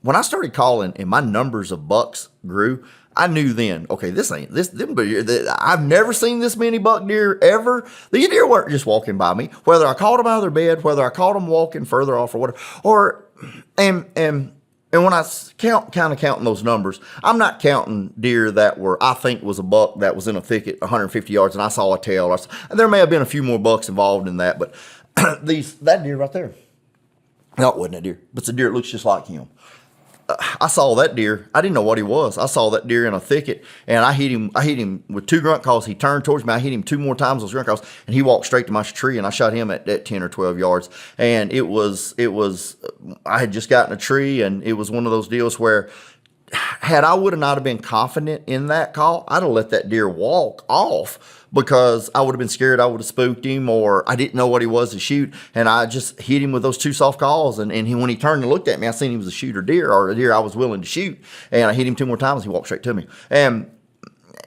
When I started calling and my numbers of bucks grew, I knew then, okay, I've never seen this many buck deer ever. These deer weren't just walking by me, whether I caught them out of their bed, whether I caught them walking further off or whatever. And when I kind of counting those numbers, I'm not counting deer that I think was a buck that was in a thicket 150 yards and I saw a tail. There may have been a few more bucks involved in that, but that deer right there, no, it wasn't that deer, but it's a deer that looks just like him. I saw that deer. I didn't know what he was. I saw that deer in a thicket, and I hit him with 2 grunt calls. He turned towards me. I hit him 2 more times those grunt calls, and he walked straight to my tree, and I shot him at 10 or 12 yards. And it was. I had just gotten a tree, and it was one of those deals where, had I would have not have been confident in that call, I'd have let that deer walk off because I would have been scared I would have spooked him or I didn't know what he was to shoot. And I just hit him with those 2 soft calls. And when he turned and looked at me, I seen he was a shooter deer or a deer I was willing to shoot. And I hit him 2 more times. He walked straight to me. And,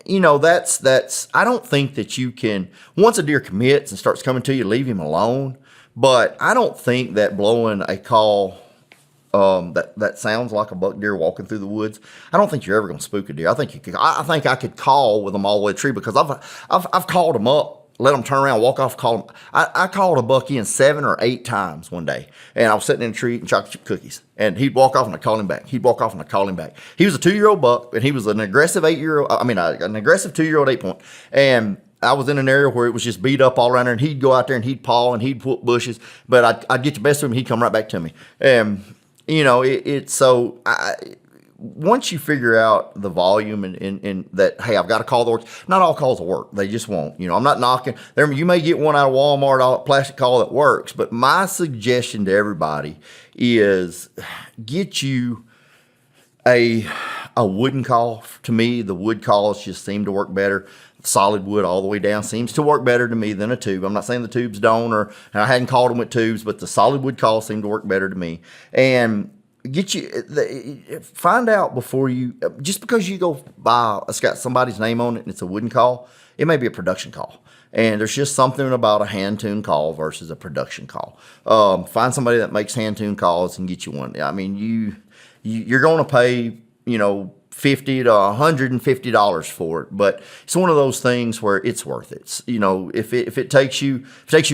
that's, I don't think that you can, once a deer commits and starts coming to you, leave him alone. But I don't think that blowing a call that sounds like a buck deer walking through the woods, I don't think you're ever going to spook a deer. I think I could call with them all the way to the tree because I've called them up, let them turn around, walk off, call them. I called a buck in 7 or 8 times one day, and I was sitting in a tree eating chocolate chip cookies, and he'd walk off and I'd call him back. He'd walk off and I'd call him back. He was a 2-year-old buck, and he was an aggressive 2-year-old 8-point, and I was in an area where it was just beat up all around there, and he'd go out there and he'd paw and he'd whoop bushes, but I'd get the best of him, he'd come right back to me. Once you figure out the volume and that, hey, I've got to call the horse, not all calls will work. They just won't. I'm not knocking. You may get one out of Walmart, a plastic call that works, but my suggestion to everybody is get you a wooden call. To me, the wood calls just seem to work better. Solid wood all the way down seems to work better to me than a tube. I'm not saying the tubes don't, and I hadn't called them with tubes, but the solid wood calls seem to work better to me. And find out before just because you go buy, it's got somebody's name on it and it's a wooden call, it may be a production call. And there's just something about a hand-tuned call versus a production call. Find somebody that makes hand-tuned calls and get you one. I mean, you're going to pay, $50 to $150 for it, but it's one of those things where it's worth it. If it takes you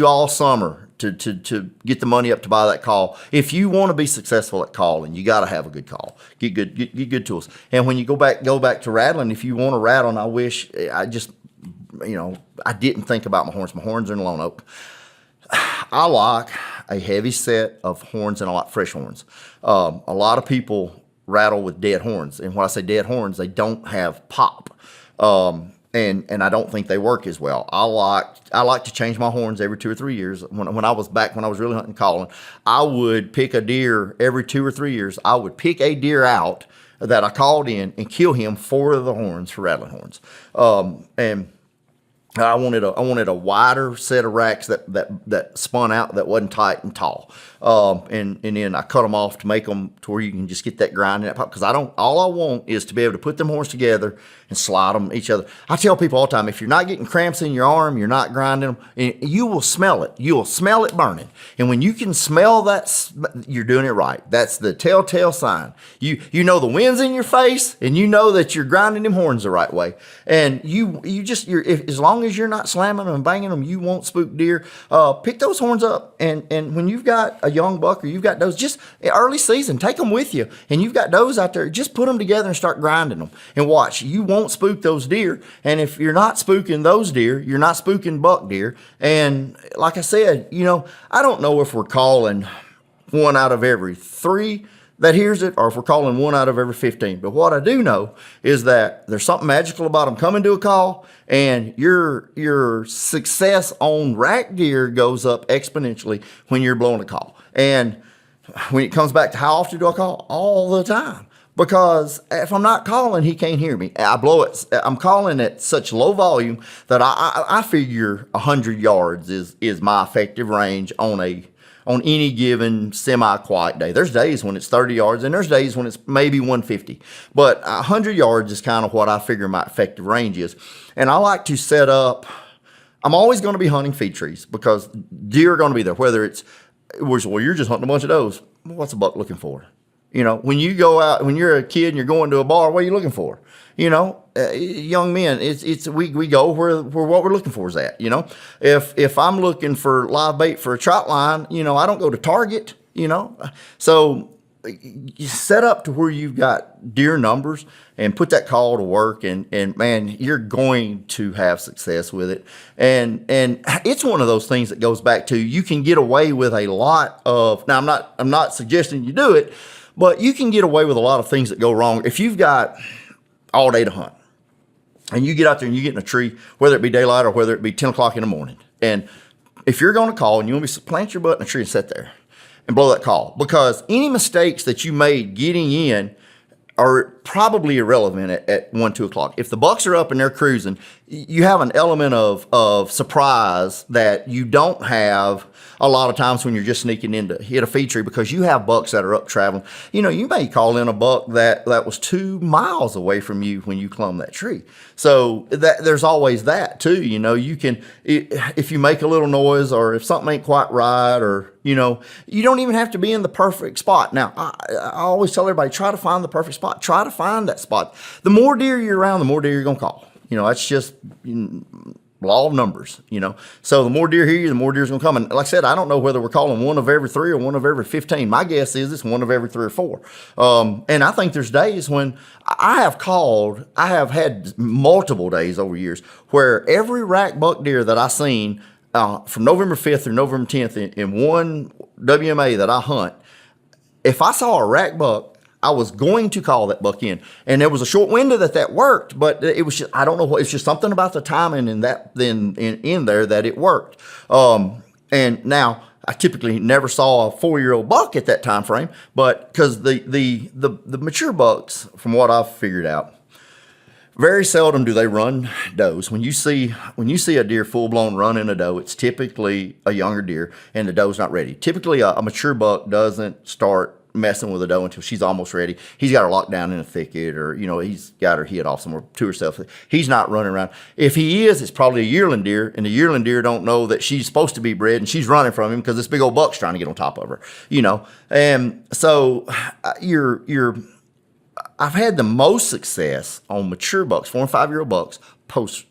all summer to get the money up to buy that call, if you want to be successful at calling, you got to have a good call. Get good tools. And when you go back to rattling, if you want to rattle, and I wish I didn't think about my horns. My horns are in lone oak. I like a heavy set of horns and I like fresh horns. A lot of people rattle with dead horns, and when I say dead horns, they don't have pop, and I don't think they work as well. I like to change my horns every 2 or 3 years. When I was really hunting calling, I would pick a deer every 2 or 3 years. I would pick a deer out that I called in and kill him for the horns, for rattling horns, and I wanted a wider set of racks that spun out, that wasn't tight and tall. And then I cut them off to make them to where you can just get that grind in that pop. Because all I want is to be able to put them horns together and slide them each other. I tell people all the time, if you're not getting cramps in your arm, you're not grinding them, and you will smell it. You will smell it burning. And when you can smell that, you're doing it right. That's the telltale sign. You know the wind's in your face, and you know that you're grinding them horns the right way. And as long as you're not slamming them and banging them, you won't spook deer. Pick those horns up, and when you've got a young buck or you've got does, just early season, take them with you, and you've got does out there, just put them together and start grinding them, and watch. You won't spook those deer. And if you're not spooking those deer, you're not spooking buck deer. And like I said, I don't know if we're calling 1 out of every 3 that hears it, or if we're calling 1 out of every 15. But what I do know is that there's something magical about them coming to a call, and your success on rack deer goes up exponentially when you're blowing a call. And when it comes back to how often do I call? All the time. Because if I'm not calling, he can't hear me. I blow it. I'm calling at such low volume that I figure 100 yards is my effective range on any given semi-quiet day. There's days when it's 30 yards, and there's days when it's maybe 150. But 100 yards is kind of what I figure my effective range is. And I like to set up. I'm always going to be hunting feed trees because deer are going to be there. Whether it's well, you're just hunting a bunch of does. What's a buck looking for? You know, when you go out, when you're a kid and you're going to a bar, what are you looking for? You know, young men, we go where what we're looking for is at. You know, if I'm looking for live bait for a trout line, you know, I don't go to Target. You know, so you set up to where you've got deer numbers and put that call to work, and man, you're going to have success with it. And it's one of those things that goes back to you can get away with a lot of. Now, I'm not suggesting you do it. But you can get away with a lot of things that go wrong. If you've got all day to hunt and you get out there and you get in a tree, whether it be daylight or whether it be 10 o'clock in the morning, and if you're going to call and you want to plant your butt in a tree and sit there and blow that call, because any mistakes that you made getting in are probably irrelevant at 1, 2 o'clock. If the bucks are up and they're cruising, you have an element of surprise that you don't have a lot of times when you're just sneaking in to hit a feed tree, because you have bucks that are up traveling. You know, you may call in a buck that was 2 miles away from you when you clomb that tree. So there's always that too. You know, you can, if you make a little noise or if something ain't quite right, or, you know, you don't even have to be in the perfect spot. Now, I always tell everybody, try to find the perfect spot. Try to find that spot. The more deer you're around, the more deer you're going to call. You know, that's just law of numbers, you know. So the more deer hear you, the more deer's going to come. And like I said, I don't know whether we're calling 1 of every 3 or 1 of every 15. My guess is it's 1 of every 3 or 4. And I think there's days when I have had multiple days over years where every rack buck deer that I seen from November 5th through November 10th in one WMA that I hunt, if I saw a rack buck, I was going to call that buck in, and there was a short window that worked, but it was just, I don't know what, it's just something about the timing in there that it worked. And now I typically never saw a 4-year-old buck at that time frame, but because the mature bucks, from what I've figured out, very seldom do they run does. When you see a deer full blown running a doe, it's typically a younger deer and the doe's not ready. Typically a mature buck doesn't start messing with a doe until she's almost ready. He's got her locked down in a thicket, or, you know, he's got her hid off somewhere to herself. He's not running around. If he is, it's probably a yearling deer, and the yearling deer don't know that she's supposed to be bred, and she's running from him because this big old buck's trying to get on top of her, you know. And so I've had the most success on mature bucks, 4 and 5-year-old bucks, post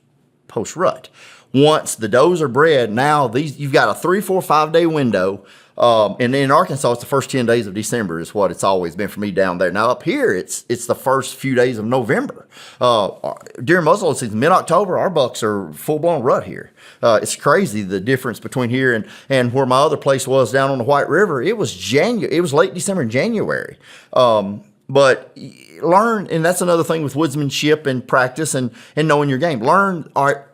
rut. Once the does are bred, now you've got a 3, 4, 5 day window. And in Arkansas, it's the first 10 days of December is what it's always been for me down there. Now up here, it's the first few days of November. During muzzleload season, mid-October, our bucks are full-blown rut here. It's crazy the difference between here and where my other place was down on the White River. It was late December and January. But learn, and that's another thing with woodsmanship and practice and knowing your game. Learn, all right,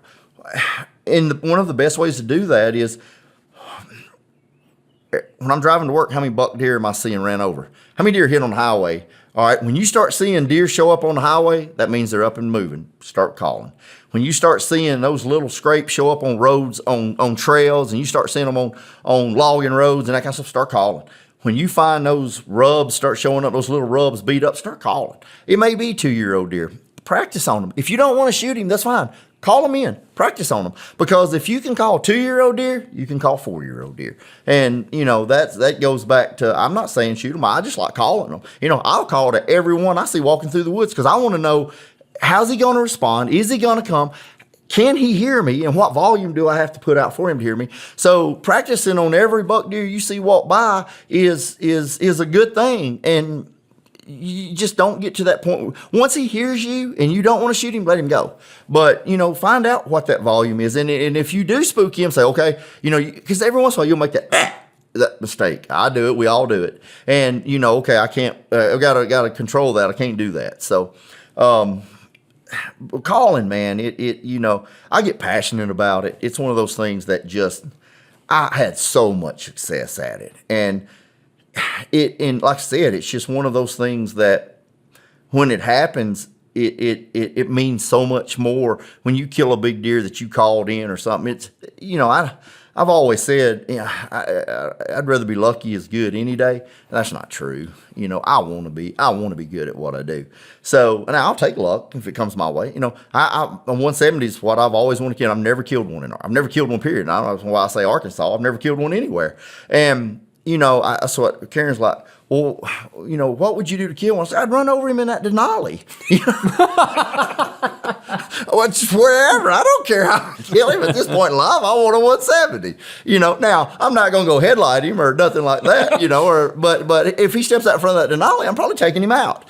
and one of the best ways to do that is, when I'm driving to work, how many buck deer am I seeing ran over? How many deer hit on the highway? All right, when you start seeing deer show up on the highway, that means they're up and moving. Start calling. When you start seeing those little scrapes show up on roads, on trails, and you start seeing them on logging roads and that kind of stuff, start calling. When you find those rubs start showing up, those little rubs beat up, start calling. It may be 2-year-old deer. Practice on them. If you don't want to shoot him, that's fine. Call them in. Practice on them. Because if you can call 2-year-old deer, you can call 4-year-old deer. And, you know, that goes back to, I'm not saying shoot them. I just like calling them. You know, I'll call to everyone I see walking through the woods because I want to know, how's he going to respond? Is he going to come? Can he hear me? And what volume do I have to put out for him to hear me? So practicing on every buck deer you see walk by is a good thing. And you just don't get to that point. Once he hears you and you don't want to shoot him, let him go. But, you know, find out what that volume is. And if you do spook him, say, okay, you know, because every once in a while you'll make that that mistake. I do it. We all do it. And okay, I can't. I've got to control that. I can't do that. So, calling, man, I get passionate about it. It's one of those things that I had so much success at it, and like I said, it's just one of those things that when it happens, it means so much more when you kill a big deer that you called in or something. It's I've always said, I'd rather be lucky as good any day. That's not true. I want to be good at what I do. So, and I'll take luck if it comes my way. I 170 is what I've always wanted to kill. I've never killed one I've never killed one, period. And I don't know why I say Arkansas. I've never killed one anywhere. And, so what Karen's like, well, what would you do to kill one? I said, I'd run over him in that Denali. Well, just wherever. I don't care how I kill him at this point in life. I want a 170. Now I'm not going to go headlight him or nothing like that, but if he steps out in front of that Denali, I'm probably taking him out,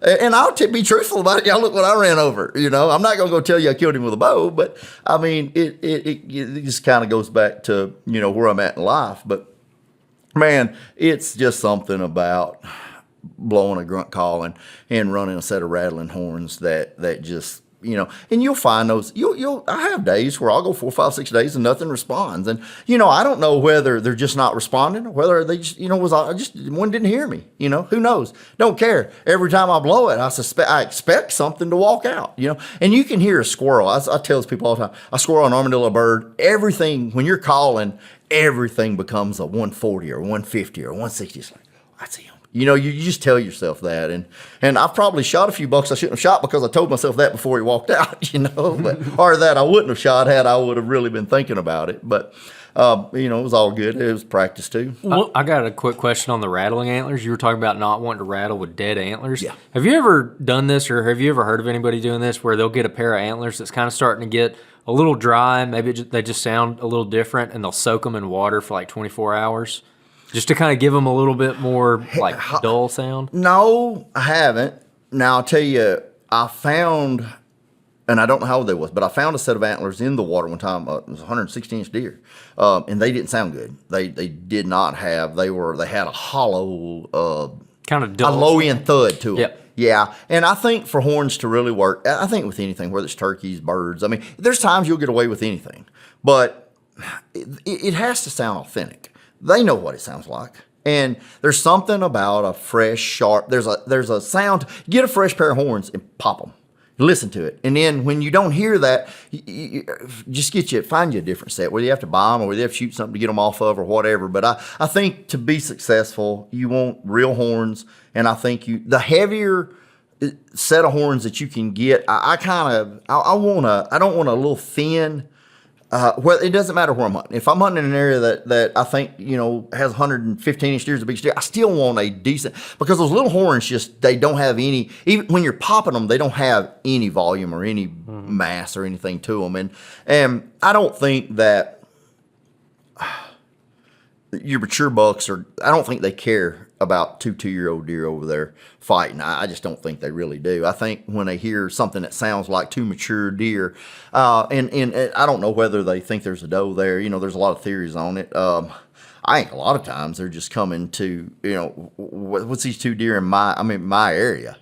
And I'll be truthful about it. Y'all, look what I ran over. I'm not going to go tell you I killed him with a bow, but I mean, it just kind of goes back to, where I'm at in life. But man, it's just something about blowing a grunt call and running a set of rattling horns that just, and you'll find those, I have days where I'll go 4, 5, 6 days and nothing responds. And, I don't know whether they're just not responding or whether they just, one didn't hear me, who knows? Don't care. Every time I blow it, I expect something to walk out, and you can hear a squirrel. I tell these people all the time, a squirrel, an armadillo, a bird, everything, when you're calling, everything becomes a 140 or 150 or 160. It's like, I see him. You just tell yourself that. And I've probably shot a few bucks I shouldn't have shot because I told myself that before he walked out, or that I wouldn't have shot had I would have really been thinking about it. But, it was all good. It was practice too. I got a quick question on the rattling antlers. You were talking about not wanting to rattle with dead antlers. Yeah. Have you ever done this, or have you ever heard of anybody doing this where they'll get a pair of antlers that's kind of starting to get a little dry, maybe they just sound a little different, and they'll soak them in water for like 24 hours just to kind of give them a little bit more like dull sound? No, I haven't. Now, I'll tell you, I found, and I don't know how old they was, but I found a set of antlers in the water one time. It was a 116-inch deer, and they didn't sound good. They did not have, they had a hollow, kind of a dull, low-end thud to them. Yep. Yeah, and I think for horns to really work, I think with anything, whether it's turkeys, birds, I mean, there's times you'll get away with anything, but it has to sound authentic. They know what it sounds like. And there's something about a fresh, sharp, there's a sound. Get a fresh pair of horns and pop them. Listen to it. And then when you don't hear that, just find you a different set, whether you have to buy them or whether you have to shoot something to get them off of or whatever. But I think to be successful, you want real horns. And I think the heavier set of horns that you can get, I don't want a little thin. Well, it doesn't matter where I'm hunting. If I'm hunting in an area that I think, has 115-inch deer, is a big deer, I still want a decent, because those little horns they don't have any, even when you're popping them, they don't have any volume or any mass or anything to them. And I don't think that your mature bucks I don't think they care about two-year-old deer over there fighting. I just don't think they really do. I think when they hear something that sounds like two mature deer, and I don't know whether they think there's a doe there. There's a lot of theories on it. I think a lot of times they're just coming to, what's these two deer in my area,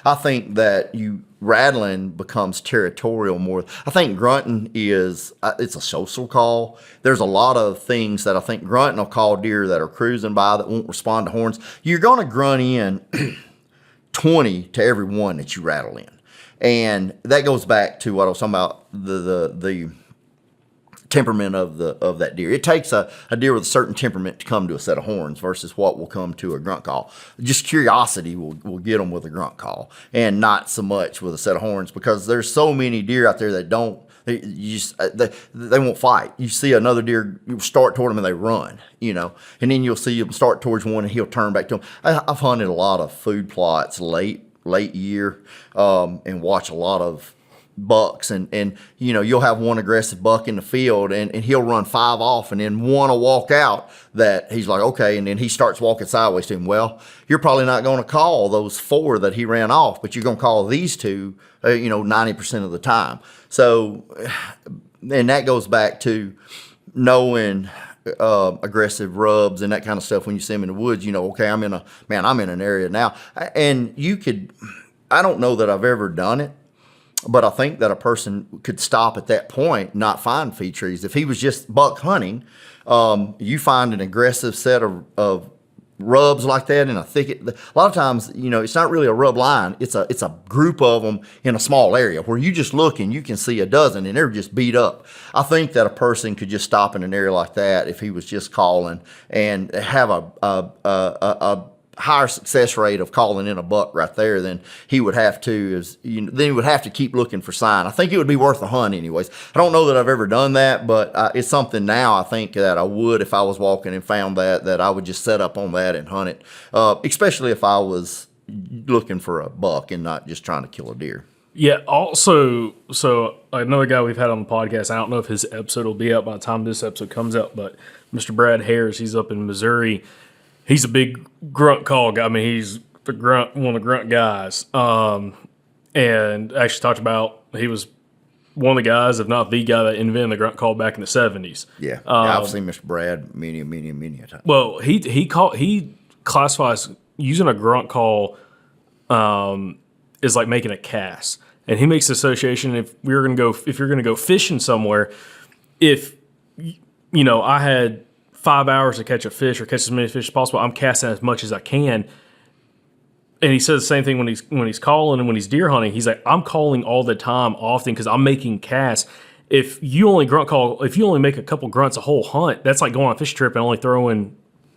I think that rattling becomes territorial more. I think grunting it's a social call. There's a lot of things that I think grunting will call deer that are cruising by that won't respond to horns. You're going to grunt in 20 to every one that you rattle in. And that goes back to what I was talking about, the temperament of that deer. It takes a deer with a certain temperament to come to a set of horns versus what will come to a grunt call. Just curiosity will get them with a grunt call, and not so much with a set of horns, because there's so many deer out there that they won't fight. You see another deer, you start toward them and they run, and then you'll see them start towards one and he'll turn back to them. I've hunted a lot of food plots late year, and watch a lot of bucks, and you'll have one aggressive buck in the field, and he'll run 5 off, and then one will walk out that he's like, okay, and then he starts walking sideways to him. Well, you're probably not going to call those 4 that he ran off, but you're going to call these 2 90% of the time. So, and that goes back to knowing aggressive rubs and that kind of stuff when you see them in the woods. You know, okay, I'm in an area now, and you could. I don't know that I've ever done it, but I think that a person could stop at that point, not find feed trees. If he was just buck hunting, you find an aggressive set of rubs like that in a thicket. A lot of times, you know, it's not really a rub line. It's a group of them in a small area where you just look and you can see a dozen and they're just beat up. I think that a person could just stop in an area like that if he was just calling and have a higher success rate of calling in a buck right there than he would have to then he would have to keep looking for sign. I think it would be worth a hunt anyways. I don't know that I've ever done that, but it's something now I think that I would, if I was walking and found that I would just set up on that and hunt it, especially if I was looking for a buck and not just trying to kill a deer. Yeah. Also, so another guy we've had on the podcast, I don't know if his episode will be up by the time this episode comes out, but Mr. Brad Harris, he's up in Missouri. He's a big grunt call guy. I mean, he's one of the grunt guys. And actually talked about he was one of the guys, if not the guy, that invented the grunt call back in the 70s. Yeah, I've seen Mr. Brad many a time. Well, he classifies using a grunt call is like making a cast, and he makes the association if you're gonna go fishing somewhere, if you know I had 5 hours to catch a fish or catch as many fish as possible, I'm casting as much as I can. And he says the same thing when he's calling and when he's deer hunting. He's like, I'm calling all the time, often, because I'm making casts. If you only make a couple grunts a whole hunt, that's like going on a fishing trip and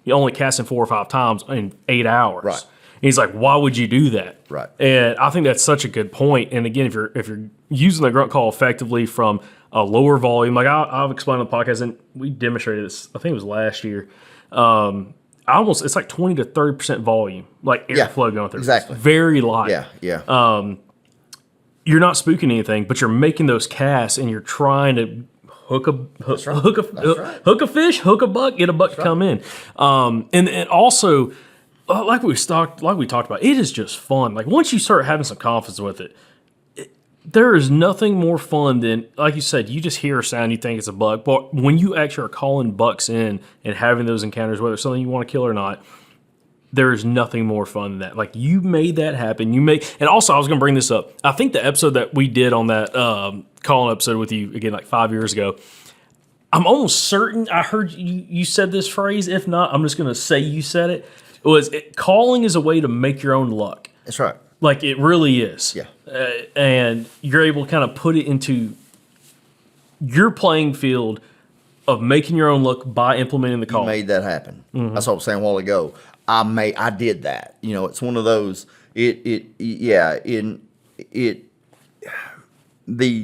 only casting 4 or 5 times in 8 hours. Right. And he's like, why would you do that? Right. And I think that's such a good point. And again, if you're using the grunt call effectively from a lower volume, like I've explained on the podcast, and we demonstrated this, I think it was last year. It's like 20 to 30% volume, like airflow going through. Exactly. It's very light. Yeah. You're not spooking anything, but you're making those casts and you're trying to hook a fish, hook a buck, get a buck to come in. And also, like we talked about, it is just fun. Like once you start having some confidence with it, there is nothing more fun than, like you said, you just hear a sound, you think it's a buck. But when you actually are calling bucks in and having those encounters, whether it's something you want to kill or not, there is nothing more fun than that. Like you made that happen. And also I was going to bring this up. I think the episode that we did on that calling episode with you again, like 5 years ago, I'm almost certain I heard you said this phrase. If not, I'm just going to say you said it. Calling is a way to make your own luck. That's right. Like it really is. Yeah. And you're able to kind of put it into your playing field of making your own luck by implementing the call. You made that happen. Mm-hmm. That's what I was saying a while ago. I did that. You know, it's one of those. The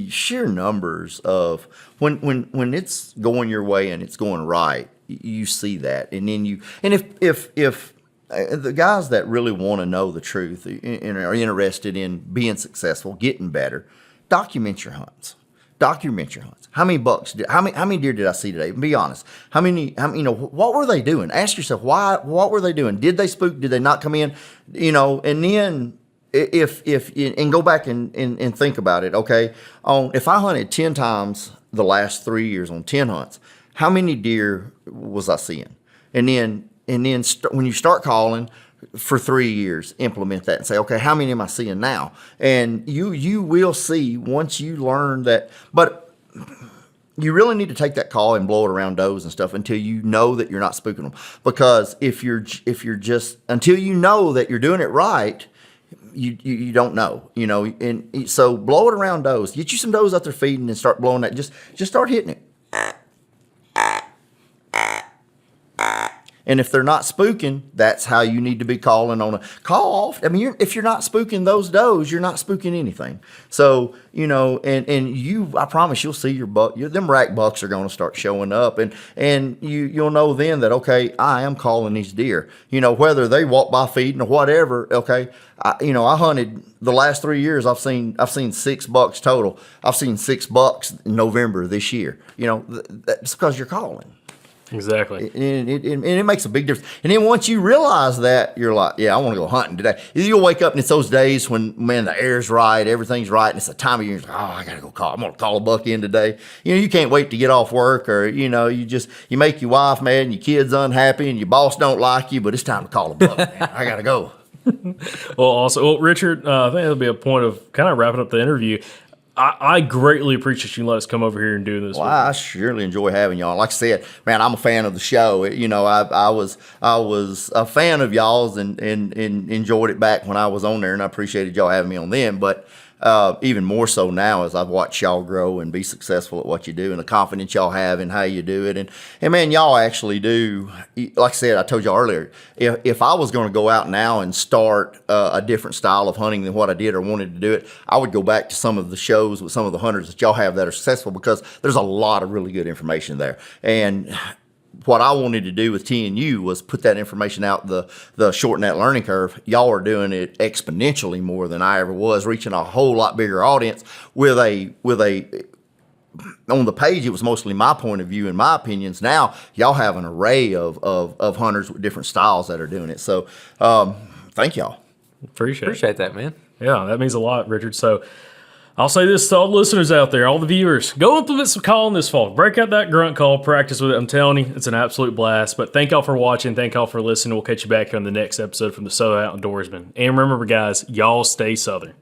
sheer numbers of when it's going your way and it's going right, you see that, and then if the guys that really want to know the truth and are interested in being successful, getting better, document your hunts. How many bucks? How many deer did I see today? Be honest. How many? What were they doing? Ask yourself why. What were they doing? Did they spook? Did they not come in? And then if go back and think about it. Okay, if I hunted 10 times the last 3 years on 10 hunts, how many deer was I seeing? And then when you start calling for 3 years, implement that and say, okay, how many am I seeing now? And you will see once you learn that. But you really need to take that call and blow it around does and stuff until you know that you're not spooking them. Because if you're just until you know that you're doing it right, you don't know, And so blow it around does. Get you some does out there feeding and start blowing that. Just start hitting it. And if they're not spooking, that's how you need to be calling on a call off. I mean, if you're not spooking those does, you're not spooking anything. So, I promise you'll see your buck. Them rack bucks are going to start showing up, and you'll know then that, okay, I am calling these deer. Whether they walk by feeding or whatever. Okay, I hunted the last 3 years. I've seen 6 bucks total. I've seen 6 bucks in November this year. That's because you're calling. Exactly. And it makes a big difference. And then once you realize that, you're like, yeah, I want to go hunting today. You'll wake up and it's those days when, man, the air's right, everything's right, and it's the time of year. You're like, oh, I got to go call. I'm going to call a buck in today. You can't wait to get off work, or, you make your wife mad and your kids unhappy and your boss don't like you, but it's time to call a buck, man. I got to go. Well, Richard, I think that'll be a point of kind of wrapping up the interview. I greatly appreciate you letting us come over here and do this. Well, I surely enjoy having y'all. Like I said, man, I'm a fan of the show. I was a fan of y'all's and enjoyed it back when I was on there, and I appreciated y'all having me on then. But even more so now as I've watched y'all grow and be successful at what you do, and the confidence y'all have in how you do it. And man, y'all actually do. Like I said, I told y'all earlier, if I was going to go out now and start a different style of hunting than what I did or wanted to do it, I would go back to some of the shows with some of the hunters that y'all have that are successful, because there's a lot of really good information there. And what I wanted to do with TNU was put that information out, the shorten that learning curve. Y'all are doing it exponentially more than I ever was, reaching a whole lot bigger audience with a on the page. It was mostly my point of view and my opinions. Now y'all have an array of hunters with different styles that are doing it. So thank y'all. Appreciate that, man. Yeah, that means a lot, Richard. So I'll say this to all the listeners out there, all the viewers, go implement some calling this fall. Break out that grunt call, practice with it. I'm telling you, it's an absolute blast. But thank y'all for watching. Thank y'all for listening. We'll catch you back on the next episode from the Southern Outdoorsman. And remember, guys, y'all stay Southern.